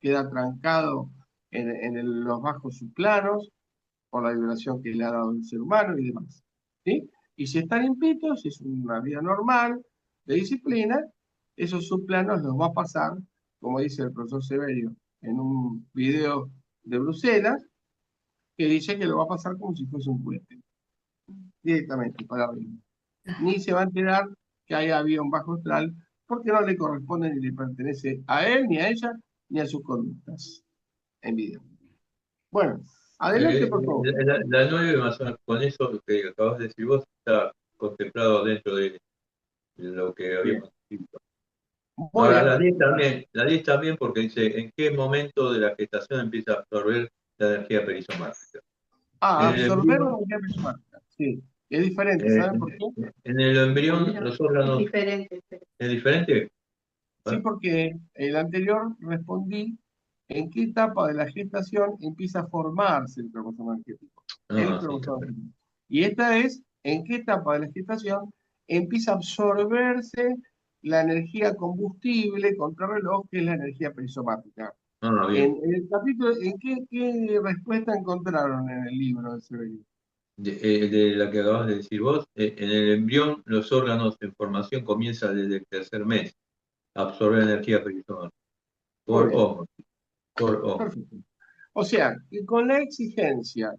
queda trancado en los bajos subplanos por la vibración que le ha dado el ser humano y demás. ¿Sí? Y si están impitos, si es una vida normal, de disciplina, esos subplanos los va a pasar, como dice el profesor Severio en un video de Bruselas, que dice que lo va a pasar como si fuese un cohete, directamente para arriba. Ni se va a enterar que ahí había un bajo astral, porque no le corresponde ni le pertenece a él, ni a ella, ni a sus conductas en vida. Bueno, adelante por favor. La 9 más o menos con eso que acabas de decir vos está contemplado dentro de lo que habíamos escrito. Ahora, la 10 también porque dice en qué momento de la gestación empieza a absorber la energía perisomática. Absorber la energía perisomática, sí. Es diferente, ¿saben por qué? En el embrión los órganos... Es diferente. ¿Es diferente? Sí, porque el anterior respondí en qué etapa de la gestación empieza a formarse el cromosoma energético. Y esta es en qué etapa de la gestación empieza a absorberse la energía combustible contrarreloj, que es la energía perisomática. En el capítulo, ¿en qué respuesta encontraron en el libro de Severio? De la que acabas de decir vos, en el embrión los órganos en formación comienzan desde el 3er mes a absorber energía perisomática. Por ojo. Perfecto. O sea, que con la exigencia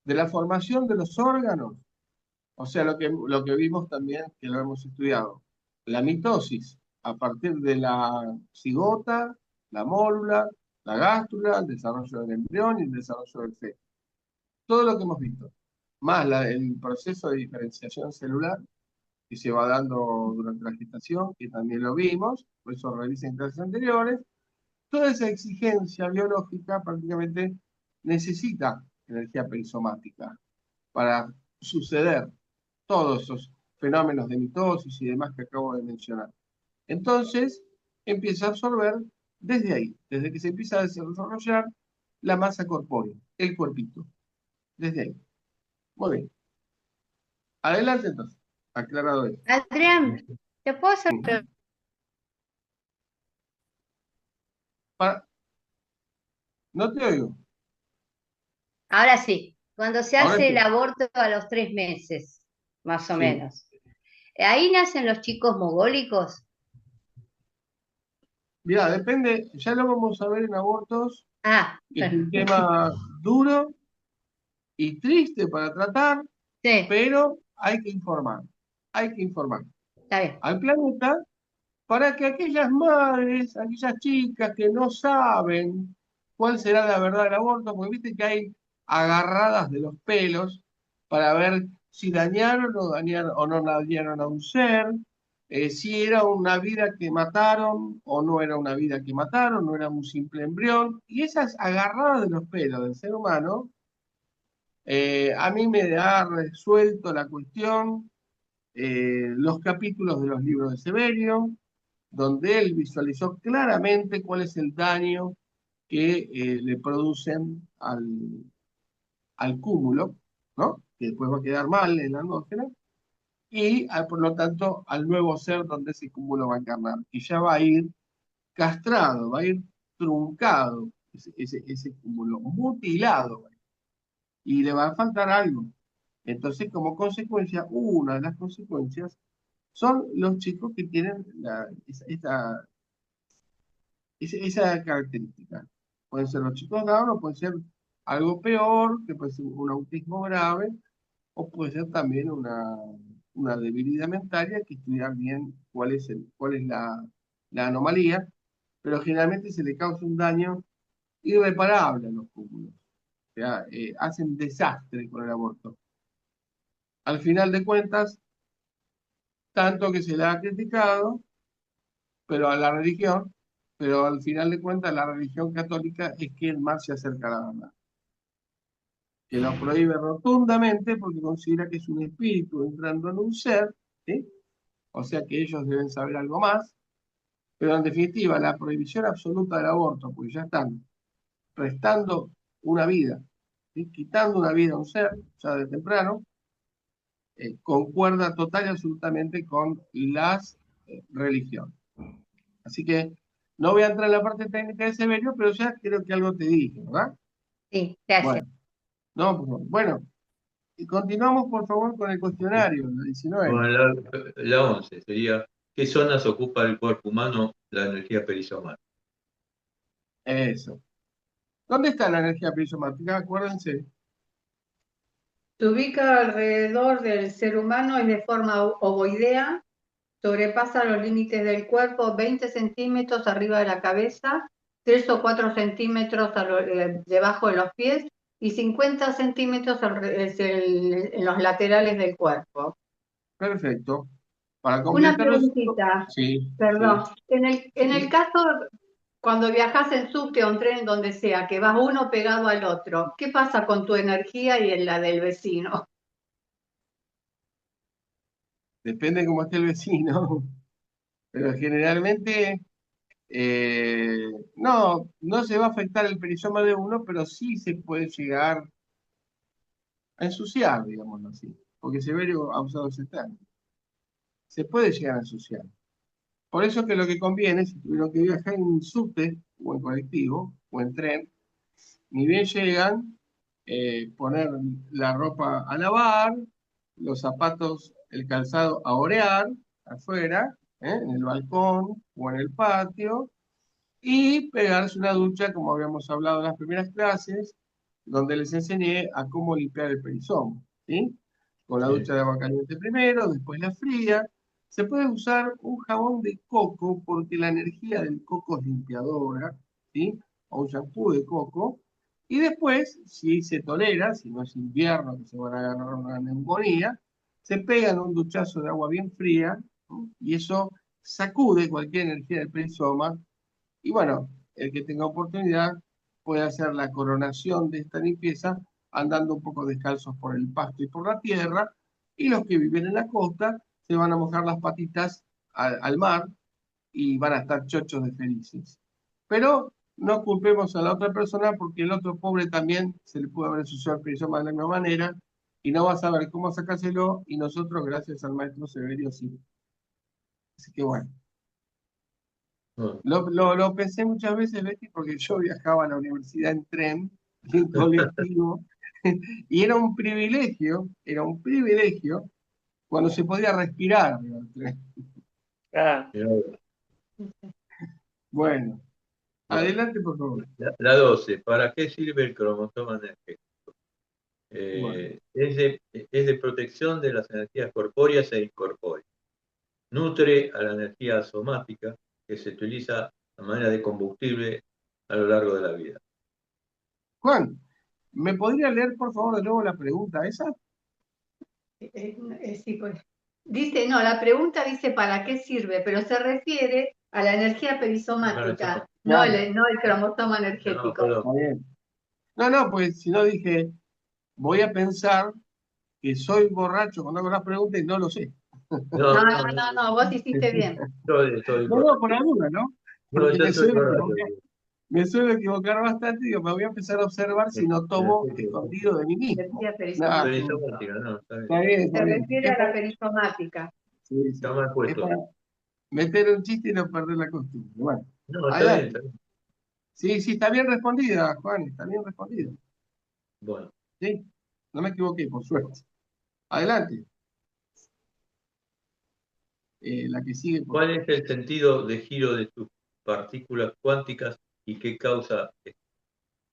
de la formación de los órganos, o sea, lo que vimos también, que lo hemos estudiado, la mitosis a partir de la cigota, la mórula, la gástrula, el desarrollo del embrión y el desarrollo del feto. Todo lo que hemos visto, más el proceso de diferenciación celular que se va dando durante la gestación, que también lo vimos, por eso revisen clases anteriores. Toda esa exigencia biológica prácticamente necesita energía perisomática para suceder todos esos fenómenos de mitosis y demás que acabo de mencionar. Entonces, empieza a absorber desde ahí, desde que se empieza a desarrollar la masa corpórea, el cuerpito, desde ahí. Muy bien. Adelante entonces, aclarado eso. Adrián, ¿te puedo hacer? Pa- no te oigo. Ahora sí, cuando se Ahora hace el sí. aborto a los 3 meses, más o Sí. menos, ¿ahí nacen los chicos mogólicos? Mira, depende, ya lo vamos a ver en abortos, Ah, que es un tema duro y triste para tratar, sí, pero hay que informar. Hay que informar está bien. al planeta para que aquellas madres, aquellas chicas que no saben cuál será la verdad del aborto, porque viste que hay agarradas de los pelos para ver si dañaron o no dañaron a un ser, si era una vida que mataron o no era una vida que mataron, no era un simple embrión, y esas agarradas de los pelos del ser humano, a mí me ha resuelto la cuestión los capítulos de los libros de Severio, donde él visualizó claramente cuál es el daño que le producen al cúmulo, ¿no? Que después va a quedar mal en la atmósfera, y por lo tanto al nuevo ser donde ese cúmulo va a encarnar. Y ya va a ir castrado, va a ir truncado ese cúmulo, mutilado, y le va a faltar algo. Entonces, como consecuencia, una de las consecuencias son los chicos que tienen esa característica. Pueden ser los chicos Down o puede ser algo peor, que puede ser un autismo grave, o puede ser también una debilidad mental, y hay que estudiar bien cuál es la anomalía, pero generalmente se le causa un daño irreparable a los cúmulos. O sea, hacen desastre con el aborto. Al final de cuentas, tanto que se le ha criticado, pero a la religión, pero al final de cuentas la religión católica es quien más se acerca a la verdad, que lo prohíbe rotundamente porque considera que es un espíritu entrando en un ser, ¿sí? O sea que ellos deben saber algo más, pero en definitiva la prohibición absoluta del aborto, porque ya están restando una vida, ¿sí? Quitando una vida a un ser, ya de temprano, concuerda total y absolutamente con las religiones. Así que no voy a entrar en la parte técnica de Severio, pero ya creo que algo te dije, ¿verdad? Sí, gracias. Bueno, no, por favor. Bueno, y continuamos por favor con el cuestionario, la 19. Bueno, la 11 sería, ¿qué zonas ocupa el cuerpo humano la energía perisomal? Eso. ¿Dónde está la energía perisomática? Acuérdense. Se ubica alrededor del ser humano, es de forma ovoidea, sobrepasa los límites del cuerpo 20 centímetros arriba de la cabeza, 3 o 4 centímetros debajo de los pies y 50 centímetros en los laterales del cuerpo. Perfecto. Para Una completar los... preguntita, Sí, perdón. sí, En el sí. caso, cuando viajas en subte o en tren, donde sea, que vas uno pegado al otro, ¿qué pasa con tu energía y en la del vecino? Depende cómo esté el vecino. Pero generalmente, no se va a afectar el perizoma de uno, pero sí se puede llegar a ensuciar, digámoslo así. Porque Severio ha usado ese término. Se puede llegar a ensuciar. Por eso que lo que conviene, si tuvieron que viajar en subte, o en colectivo, o en tren, ni bien llegan, poner la ropa a lavar, los zapatos, el calzado a orear, afuera, en el balcón o en el patio, y pegarse una ducha, como habíamos hablado en las primeras clases, donde les enseñé a cómo limpiar el perizoma, ¿sí? Con la Sí. ducha de agua caliente primero, después la fría. Se puede usar un jabón de coco porque la energía del coco es limpiadora, ¿sí? O un shampoo de coco. Y después, si se tolera, si no es invierno que se van a agarrar una neumonía, se pegan un duchazo de agua bien fría, ¿no? Y eso sacude cualquier energía del perizoma, y bueno, el que tenga oportunidad puede hacer la coronación de esta limpieza andando un poco descalzos por el pasto y por la tierra, y los que viven en la costa se van a mojar las patitas al mar y van a estar chochos de felices. Pero no culpemos a la otra persona porque el otro pobre también se le puede haber ensuciado el perizoma de la misma manera y no vas a ver cómo sacárselo, y nosotros, gracias al maestro Severio, sí. Así que bueno, No, lo pensé muchas veces, Betty, porque yo viajaba a la universidad en tren, en colectivo, y era un privilegio cuando se podía respirar arriba del tren. Ah, mirá, Bueno, bueno, adelante, por favor. la 12. ¿Para qué sirve el cromosoma energético? Bueno, Es de protección de las energías corpóreas e incorpóreas. Nutre a la energía somática que se utiliza a manera de combustible a lo largo de la vida. Juan, ¿me podría leer, por favor, de nuevo la pregunta esa? Sí, pues. Dice, no, la pregunta dice para qué sirve, pero se refiere a la energía perisomática, no Claro, el cromosoma No, energético. perdón. está bien. No, no, pues si no dije, voy a pensar que soy borracho cuando hago las preguntas y no lo sé. No, No, no, no, no, no, no, vos hiciste bien. estoy No, no, por correcto. la duda, ¿no? No, Porque yo estoy correcto. me suelo equivocar bastante y digo, me voy a empezar a observar si no tomo escondido de mí mismo. Energía Nada, perisomática. Perisomática, no, está bien. está bien, está Se bien. refiere a la perisomática. Sí, Está sí. mal Es puesto. para meter un chiste y no perder la costumbre. Bueno, No, está bien, adelante. está bien. Sí, sí, está bien respondida, Juan, está bien respondida. Bueno, Sí, no me equivoqué, por suerte. Adelante. La que sigue, por ¿cuál favor. es el sentido de giro de sus partículas cuánticas y qué causa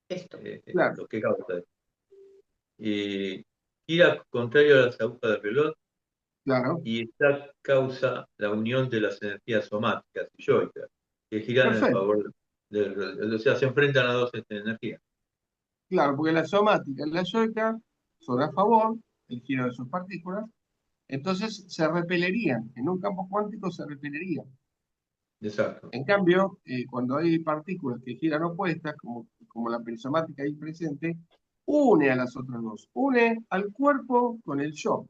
Esto. Claro, esto? ¿Qué causa esto? Gira contrario a las agujas del reloj claro. y esta causa la unión de las energías somáticas y yoicas, que giran en Perfecto. favor o sea, se enfrentan a dos energías. Claro, porque la somática y la yoica son a favor del giro de sus partículas, entonces se repelerían. En un campo cuántico se repelerían. Exacto. En cambio, cuando hay partículas que giran opuestas, como la perisomática ahí presente, une a las otras dos. Une al cuerpo con el yo,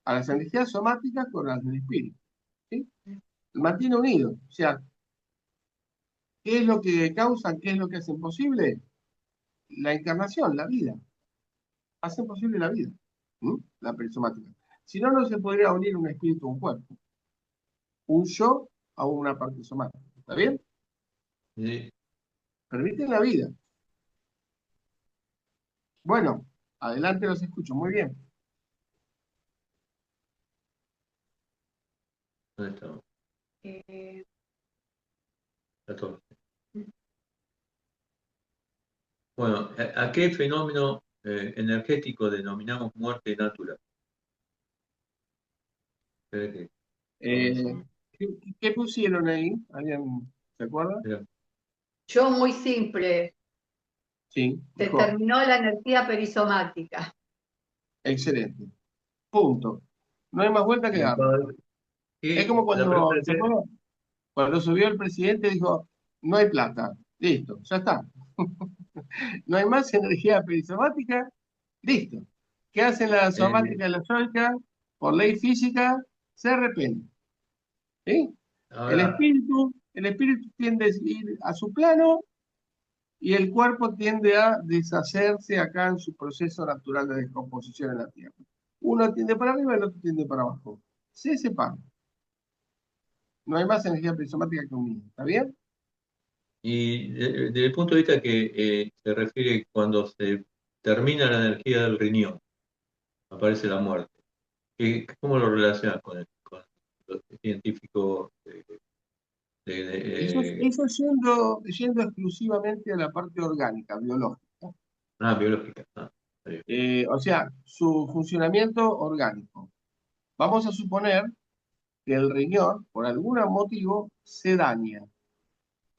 a las energías somáticas con las del espíritu. ¿Sí? Mantiene unido. O sea, ¿qué es lo que causan? ¿Qué es lo que hacen posible? La encarnación, la vida. Hacen posible la vida. ¿Mm? La perisomática. Si no, no se podría unir un espíritu a un cuerpo. Un yo a una parte somática. ¿Está bien? Sí, Permiten la vida. Bueno, adelante los escucho. Muy bien. ¿dónde estamos? Eh, 14. Bueno, ¿a qué fenómeno energético denominamos muerte natural? Espera que avance. Eh, ¿qué pusieron ahí? ¿Alguien se acuerda? Espera. yo muy simple, Sí, se mejor. terminó la energía perisomática. Excelente. Punto. No hay más vuelta que darle. Es como La pregunta cuando, es ¿se acuerdan? Cuando subió el presidente dijo, no hay plata. Listo, ya está. No hay más energía perisomática. Listo. ¿Qué hacen la eh, somática y la yoica? Por ley física, se repelen. ¿Sí? ahora, El espíritu tiende a ir a su plano y el cuerpo tiende a deshacerse acá en su proceso natural de descomposición en la Tierra. Uno tiende para arriba y el otro tiende para abajo. Se separan. No hay más energía perisomática que unida. ¿Está bien? y desde el punto de vista que se refiere cuando se termina la energía del riñón, aparece la muerte. ¿Cómo lo relacionas con los científicos Eso yendo exclusivamente a la parte orgánica, biológica. biológica? Ah, está bien. O sea, su funcionamiento orgánico. Vamos a suponer que el riñón, por algún motivo, se daña.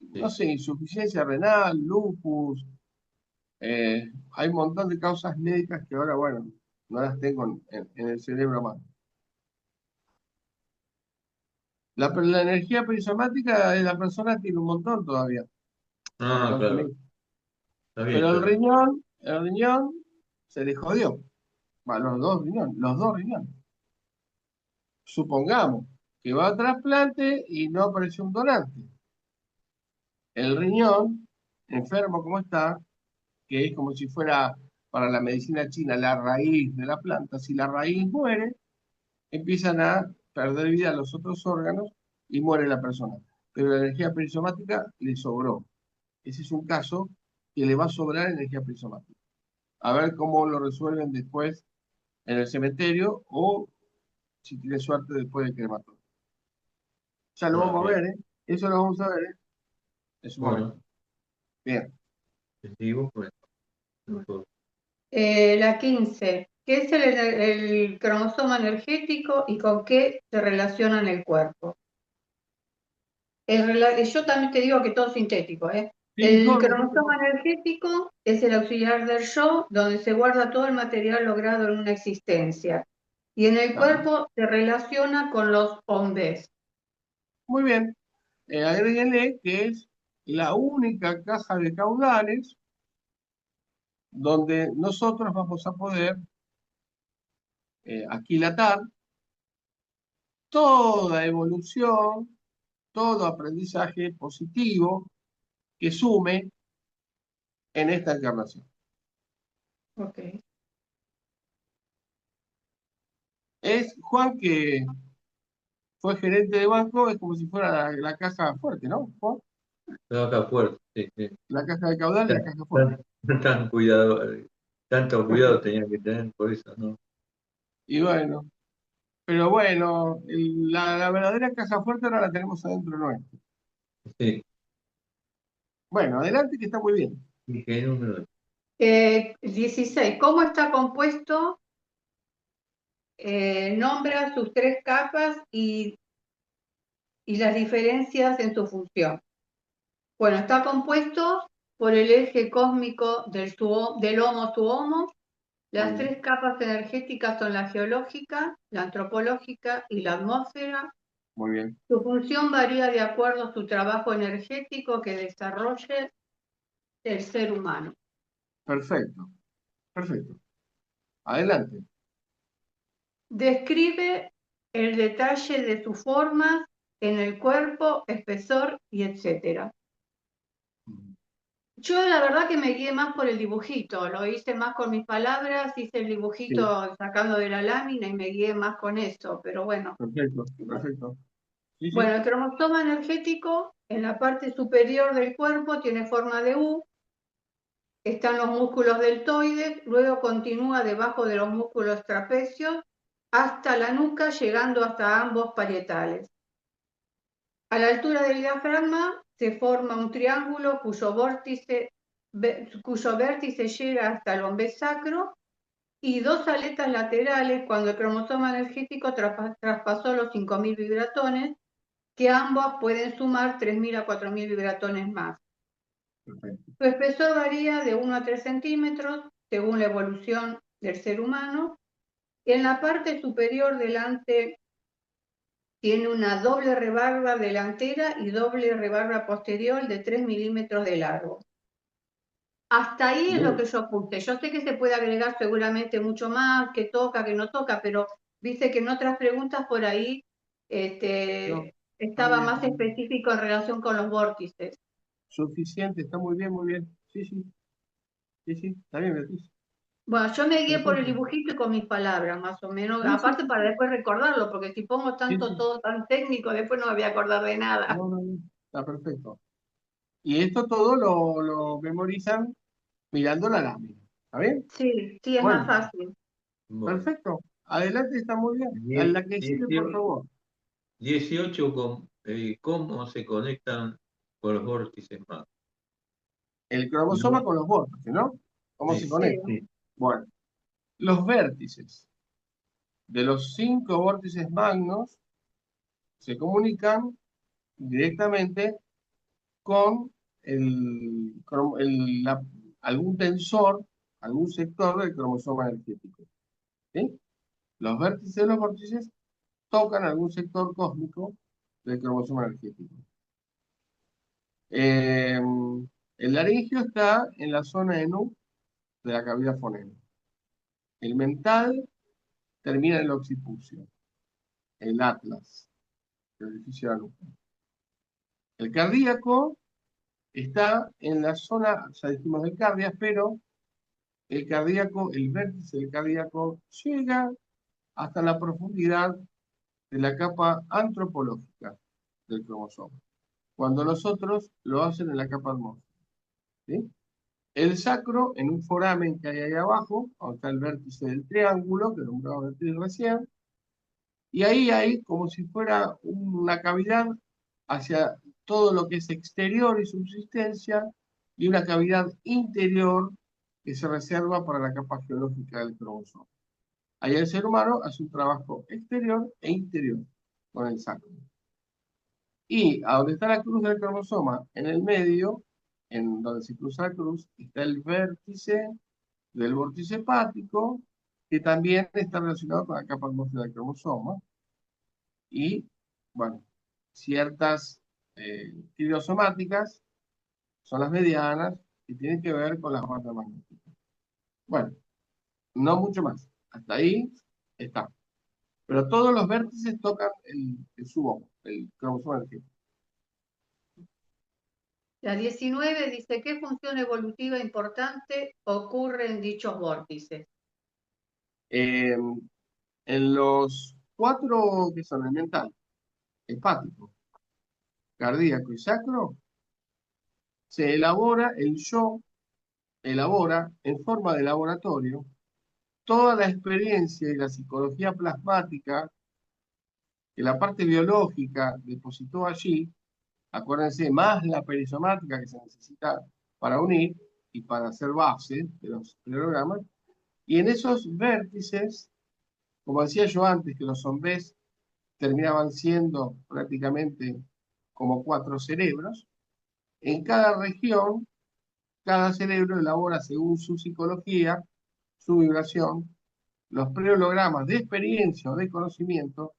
No Sí. sé, insuficiencia renal, lupus, hay un montón de causas médicas que ahora, bueno, no las tengo en el cerebro más. La energía perisomática de la persona tiene un montón todavía para Ah, claro. consumir. Está bien, Pero está bien. el riñón se le jodió. Bueno, los dos riñones. Supongamos que va a trasplante y no apareció un donante. El riñón, enfermo como está, que es como si fuera para la medicina china, la raíz de la planta. Si la raíz muere, empiezan a perder vida los otros órganos y muere la persona. Pero la energía perisomática le sobró. Ese es un caso que le va a sobrar energía perisomática. A ver cómo lo resuelven después en el cementerio o, si tiene suerte, después del crematorio. Ya lo vamos a Bien. ver, ¿eh? Eso lo vamos a ver, ¿eh? En su Bueno, momento. Bien. te digo, pues, La 15. ¿Qué es el cromosoma energético y con qué se relaciona en el cuerpo? Yo también te digo que todo sintético, ¿eh? Sí, El todo, cromosoma energético es el auxiliar del yo, donde se guarda todo el material logrado en una existencia. Y en el ah, cuerpo se relaciona con los hombres. muy bien. Agréguenle que es la única caja de caudales donde nosotros vamos a poder aquilatar toda evolución, todo aprendizaje positivo que sume en esta encarnación. Ok. Es Juan que fue gerente de banco, es como si fuera la caja fuerte, ¿no, Juan? no, acá fuerte, sí, sí. La caja de caudal y la Tan, caja fuerte. tan cuidado, tanto cuidado tenía que tener por eso, ¿no? Y bueno, pero bueno, la verdadera caja fuerte ahora la tenemos adentro nuestro. Sí, Bueno, adelante que está muy bien. ¿y qué número? 16. ¿Cómo está compuesto? Nombra sus tres capas y las diferencias en su función. Bueno, está compuesto por el eje cósmico del Homo su Homo. Las tres capas energéticas son la geológica, la antropológica y la atmósfera. Muy bien. Su función varía de acuerdo a su trabajo energético que desarrolle el ser humano. Perfecto, perfecto. Adelante. Describe el detalle de sus formas en el cuerpo, espesor y etcétera. Yo la verdad que me guié más por el dibujito, lo hice más con mis palabras, hice el Sí, dibujito sacando de la lámina y me guié más con eso, pero bueno. perfecto, perfecto. Sí, Bueno, sí. el cromosoma energético en la parte superior del cuerpo tiene forma de U, están los músculos deltoides, luego continúa debajo de los músculos trapecios hasta la nuca, llegando hasta ambos parietales. A la altura del diafragma se forma un triángulo cuyo vértice llega hasta el ombé sacro y dos aletas laterales cuando el cromosoma energético traspasó los 5.000 vibratones, que ambos pueden sumar 3.000 a 4.000 vibratones más. Perfecto. Su espesor varía de 1 a 3 centímetros según la evolución del ser humano. En la parte superior delante tiene una doble rebarba delantera y doble rebarba posterior de 3 milímetros de largo. Hasta ahí es lo que yo puse. Yo sé que se puede agregar seguramente mucho más, que toca, que no toca, pero viste que en otras preguntas por ahí No, está estaba bien, más específico en relación con los vórtices. suficiente, está muy bien, muy bien. Sí, sí, sí, sí, está bien, Beatriz. Bueno, yo me guié por el Perfecto. dibujito y con mis palabras, más o menos, Sí, sí, aparte sí, para después recordarlo, porque si pongo sí, tanto sí. todo tan técnico, después no me voy a acordar de nada. No, no, no, está perfecto. Y esto todo lo memorizan mirando la lámina. ¿Está bien? Sí, sí, es más Bueno, fácil. Bueno, perfecto. Adelante, está muy bien. A Die- la que sigue, por 18, favor. 18 ¿cómo se conectan con los vórtices más? El cromosoma No, con los vórtices, ¿no? ¿Cómo se sí, Sí. conecta? sí. Bueno, los vértices de los 5 vórtices magnos se comunican directamente con algún tensor, algún sector del cromosoma energético. ¿Sí? Los vértices de los vórtices tocan algún sector cósmico del cromosoma energético. El laringio está en la zona de Nu de la cavidad fonema. El mental termina en el occipucio, el atlas, el orificio de la nuca. El cardíaco está en la zona, ya dijimos del cardias, pero el cardíaco, el vértice del cardíaco llega hasta la profundidad de la capa antropológica del cromosoma, cuando los otros lo hacen en la capa atmósfera. ¿Sí? El sacro, en un foramen que hay ahí abajo, donde está el vértice del triángulo, que nombraba Beatriz recién, y ahí hay como si fuera una cavidad hacia todo lo que es exterior y subsistencia, y una cavidad interior que se reserva para la capa geológica del cromosoma. Ahí el ser humano hace un trabajo exterior e interior con el sacro. Y a donde está la cruz del cromosoma, en el medio, en donde se cruza la cruz, está el vértice del vórtice hepático, que también está relacionado con la capa atmósfera del cromosoma. Y, bueno, ciertas tirosomáticas son las medianas, que tienen que ver con las bandas magnéticas. Bueno, no mucho más. Hasta ahí está. Pero todos los vértices tocan el subomo, el cromosoma energético. La 19 dice, ¿qué función evolutiva importante ocurre en dichos vórtices? En los 4 que son el mental, hepático, cardíaco y sacro, se elabora, el yo elabora en forma de laboratorio toda la experiencia y la psicología plasmática que la parte biológica depositó allí, acuérdense, más la perisomática que se necesita para unir y para hacer base de los programas, y en esos vértices, como decía yo antes, que los zombies terminaban siendo prácticamente como 4 cerebros, en cada región, cada cerebro elabora según su psicología, su vibración, los preologramas de experiencia o de conocimiento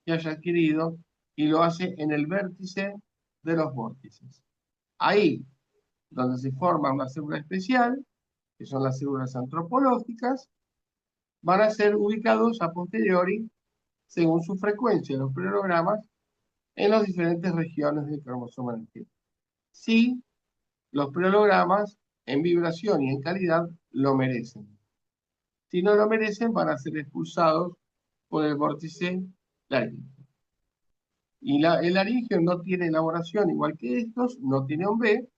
que haya adquirido y lo hace en el vértice de los vórtices. Ahí, donde se forma una célula especial, que son las células antropológicas, van a ser ubicados a posteriori, según su frecuencia de los preologramas, en las diferentes regiones del cromosoma energético. Si los preologramas en vibración y en calidad lo merecen. Si no lo merecen, van a ser expulsados por el vórtice laríngeo. Y el laringio no tiene elaboración igual que estos, no tiene un B,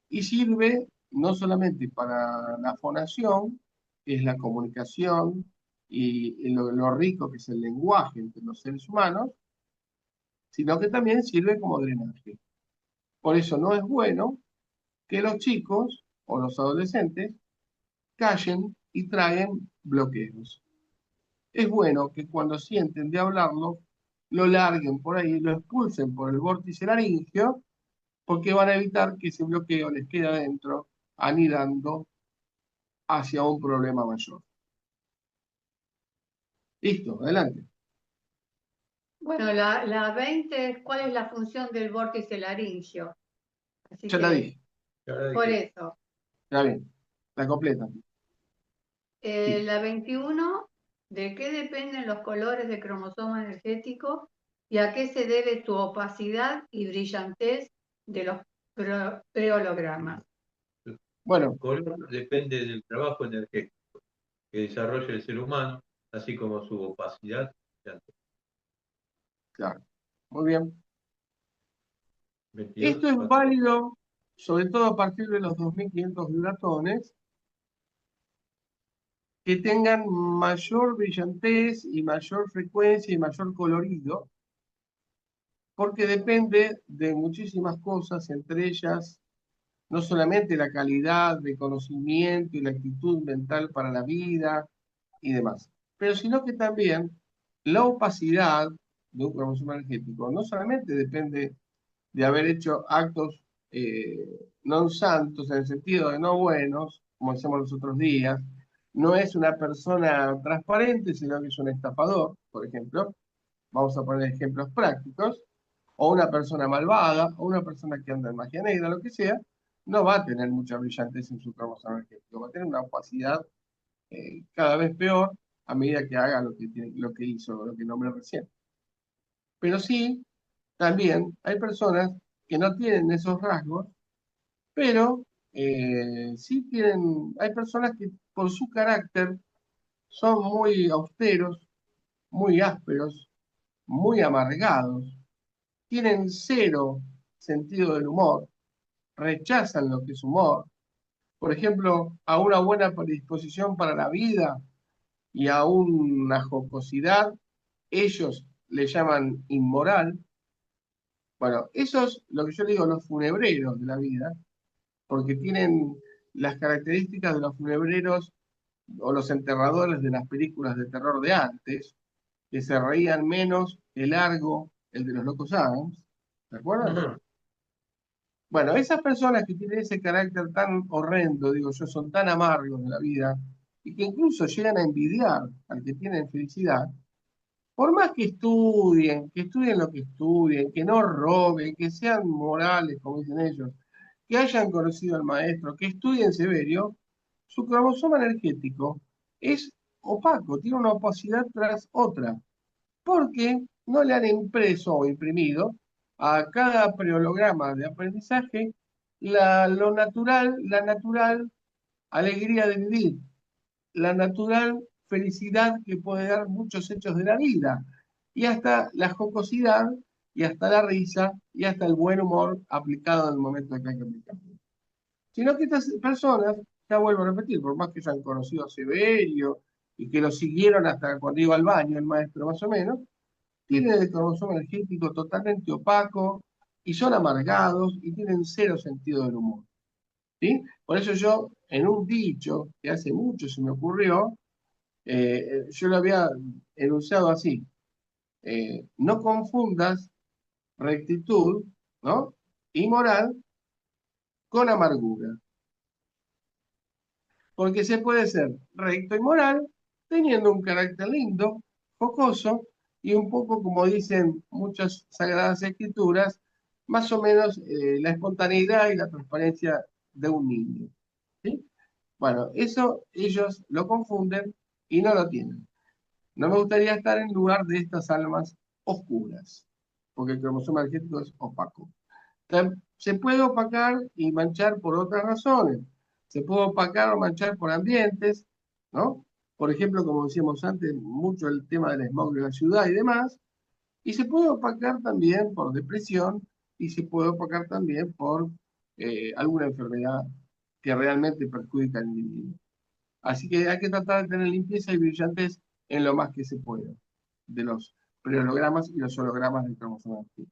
y sirve no solamente para la fonación, que es la comunicación y lo rico que es el lenguaje entre los seres humanos, sino que también sirve como drenaje. Por eso no es bueno que los chicos o los adolescentes callen y traguen bloqueos. Es bueno que cuando sienten de hablarlo, lo larguen por ahí, lo expulsen por el vórtice laringio, porque van a evitar que ese bloqueo les quede adentro, anidando hacia un problema mayor. Listo, adelante. Bueno, la 20 es cuál es la función del vórtice laringio. Así Ya que, la dije, por eso. está bien, la completa. Sí. La 21, ¿de qué dependen los colores del cromosoma energético y a qué se debe su opacidad y brillantez de los preologramas? Bueno, El color depende del trabajo energético que desarrolla el ser humano, así como su opacidad. claro, muy bien. 22, Esto es válido, sobre todo a partir de los 2500 vibratones, que tengan mayor brillantez y mayor frecuencia y mayor colorido, porque depende de muchísimas cosas, entre ellas no solamente la calidad de conocimiento y la actitud mental para la vida y demás, pero sino que también la opacidad de un cromosoma energético no solamente depende de haber hecho actos non santos, en el sentido de no buenos, como decíamos los otros días, no es una persona transparente, sino que es un estafador, por ejemplo. Vamos a poner ejemplos prácticos. O una persona malvada, o una persona que anda en magia negra, lo que sea, no va a tener mucha brillantez en su cromosoma energético, va a tener una opacidad cada vez peor a medida que haga lo que hizo, lo que nombré recién. Pero sí, también hay personas que no tienen esos rasgos, pero sí tienen, hay personas que por su carácter, son muy austeros, muy ásperos, muy amargados, tienen cero sentido del humor, rechazan lo que es humor. Por ejemplo, a una buena predisposición para la vida y a una jocosidad, ellos le llaman inmoral. Bueno, esos, lo que yo digo, los funebreros de la vida, porque tienen las características de los funebreros o los enterradores de las películas de terror de antes, que se reían menos que Largo, el de los Locos Adams, ¿te acuerdas? Ajá. Bueno, esas personas que tienen ese carácter tan horrendo, digo yo, son tan amargos de la vida, y que incluso llegan a envidiar al que tiene felicidad, por más que estudien lo que estudien, que no roben, que sean morales, como dicen ellos, que hayan conocido al maestro, que estudien severio, su cromosoma energético es opaco, tiene una opacidad tras otra, porque no le han impreso o imprimido a cada preholograma de aprendizaje la natural alegría de vivir, la natural felicidad que puede dar muchos hechos de la vida, y hasta la jocosidad, y hasta la risa, y hasta el buen humor aplicado en el momento que hay que aplicarlo. Sino que estas personas, ya vuelvo a repetir, por más que hayan conocido a Severio y que lo siguieron hasta cuando iba al baño, el maestro más o menos, tienen el cromosoma energético totalmente opaco y son amargados y tienen cero sentido del humor. ¿Sí? Por eso yo, en un dicho que hace mucho se me ocurrió, yo lo había enunciado así: no confundas rectitud, ¿no?, y moral con amargura, porque se puede ser recto y moral teniendo un carácter lindo, jocoso y un poco, como dicen muchas sagradas escrituras, más o menos la espontaneidad y la transparencia de un niño. ¿Sí? Bueno, eso ellos lo confunden y no lo tienen. No me gustaría estar en lugar de estas almas oscuras, porque el cromosoma energético es opaco. Se puede opacar y manchar por otras razones. Se puede opacar o manchar por ambientes, ¿no? Por ejemplo, como decíamos antes, mucho el tema del smog de la ciudad y demás. Y se puede opacar también por depresión y se puede opacar también por alguna enfermedad que realmente perjudica al individuo. Así que hay que tratar de tener limpieza y brillantez en lo más que se pueda de los preologramas y los hologramas del cromosoma energético.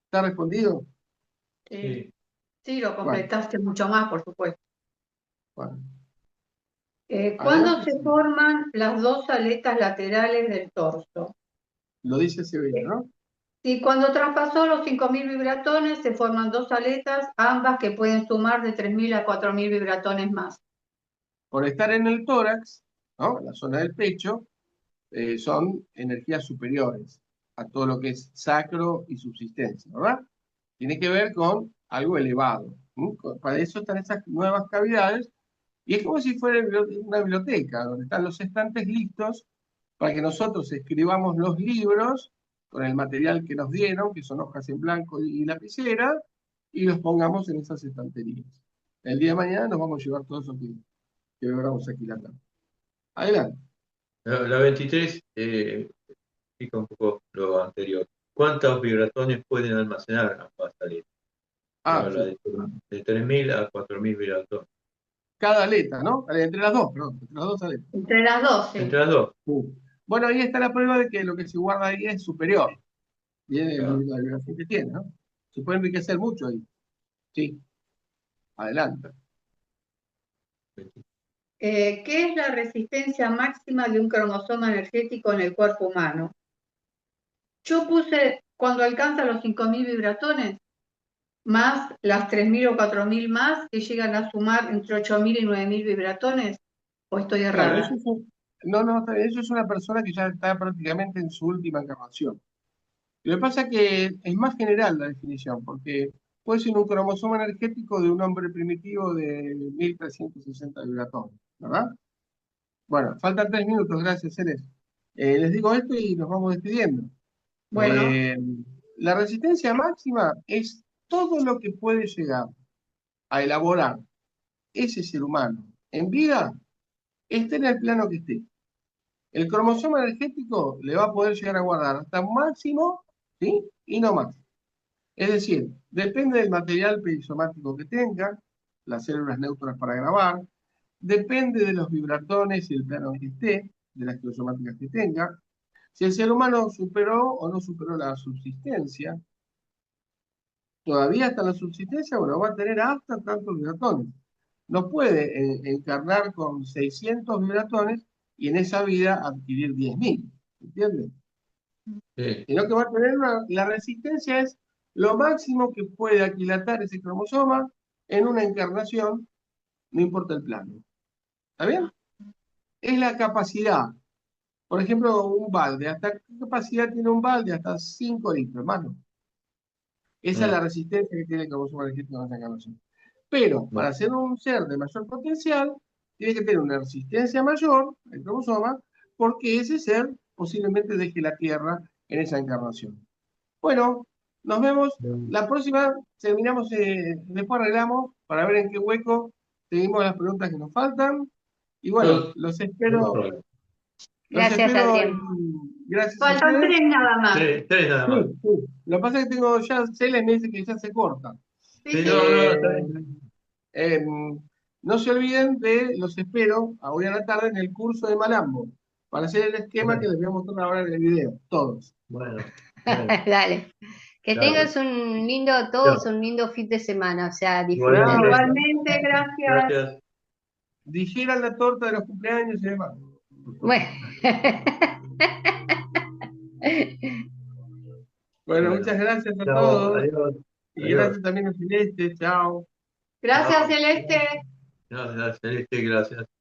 ¿Está respondido? Sí, Sí. sí, lo Bueno, completaste mucho más, por supuesto. bueno. ¿Cuándo Adelante. se forman las dos aletas laterales del torso? Lo dice Severino, ¿no? Y cuando traspasó los 5.000 vibratones, se forman dos aletas, ambas que pueden sumar de 3.000 a 4.000 vibratones más. Por estar en el tórax, ¿no?, en la zona del pecho, son energías superiores a todo lo que es sacro y subsistencia, ¿verdad? Tiene que ver con algo elevado. Para eso están esas nuevas cavidades, y es como si fuera una biblioteca, donde están los estantes listos para que nosotros escribamos los libros con el material que nos dieron, que son hojas en blanco y lapicera, y los pongamos en esas estanterías. El día de mañana nos vamos a llevar todo eso que logramos aquilatar. Adelante. La 23 explica un poco lo anterior. ¿Cuántos vibratones pueden almacenar ambas aletas? Ah, Habla sí. de 3.000 a 4.000 vibratones. Cada aleta, ¿no? Entre las dos, perdón, entre las dos aletas. Entre las dos, sí. Entre las dos. Bueno, ahí está la prueba de que lo que se guarda ahí es superior. Viene Claro. la vibración que tiene, ¿no? Se puede enriquecer mucho ahí. Sí, adelante. ¿Qué es la resistencia máxima de un cromosoma energético en el cuerpo humano? Yo puse cuando alcanza los 5.000 vibratones, más las 3.000 o 4.000 más, que llegan a sumar entre 8.000 y 9.000 vibratones, ¿o estoy Claro, errada? no, está bien, eso es una persona que ya está prácticamente en su última encarnación. Lo que pasa es que es más general la definición, porque puede ser un cromosoma energético de un hombre primitivo de 1.360 vibratones, ¿verdad? Bueno, faltan 3 minutos, gracias, Ceres. Les digo esto y nos vamos despidiendo. Bueno, La resistencia máxima es todo lo que puede llegar a elaborar ese ser humano en vida esté en el plano que esté. El cromosoma energético le va a poder llegar a guardar hasta un máximo, ¿sí? Y no más. Es decir, depende del material perisomático que tenga, las células neutras para grabar, depende de los vibratones y el plano en que esté, de las criosomáticas que tenga, si el ser humano superó o no superó la subsistencia. Todavía hasta la subsistencia, bueno, va a tener hasta tantos vibratones. No puede encarnar con 600 vibratones y en esa vida adquirir 10.000, ¿entiendes? Sí. Sino que va a tener la resistencia es lo máximo que puede aquilatar ese cromosoma en una encarnación, no importa el plano. ¿Está bien? Es la capacidad. Por ejemplo, un balde. ¿Hasta qué capacidad tiene un balde? Hasta 5 litros, hermano. Esa es la resistencia que tiene el cromosoma energético en esa encarnación. Pero para ser un ser de mayor potencial, tiene que tener una resistencia mayor, el cromosoma, porque ese ser posiblemente deje la Tierra en esa encarnación. Bueno, nos vemos. La próxima terminamos, después arreglamos para ver en qué hueco seguimos las preguntas que nos faltan. Y bueno, los espero. Gracias, Adrián. Gracias a Faltan ustedes. 3 nada más. Tres nada más. Sí. Lo que pasa es que tengo ya, Celes me dice que ya se corta. Sí, Sí, sí. no, está bien. No se olviden los espero a hoy a la tarde en el curso de Malambo, para hacer el esquema que les voy a mostrar ahora en el video, todos. Bueno, Dale. Que claro. tengas todos un lindo fin de semana, o sea, disfruten. Igualmente, gracias. Gracias. Dijeran la torta de los cumpleaños y demás. Bueno. Bueno, muchas gracias a Chao, todos. adiós. Y Adiós. gracias también a Celeste, chao. Gracias, Chao. Celeste. Gracias, Celeste, gracias.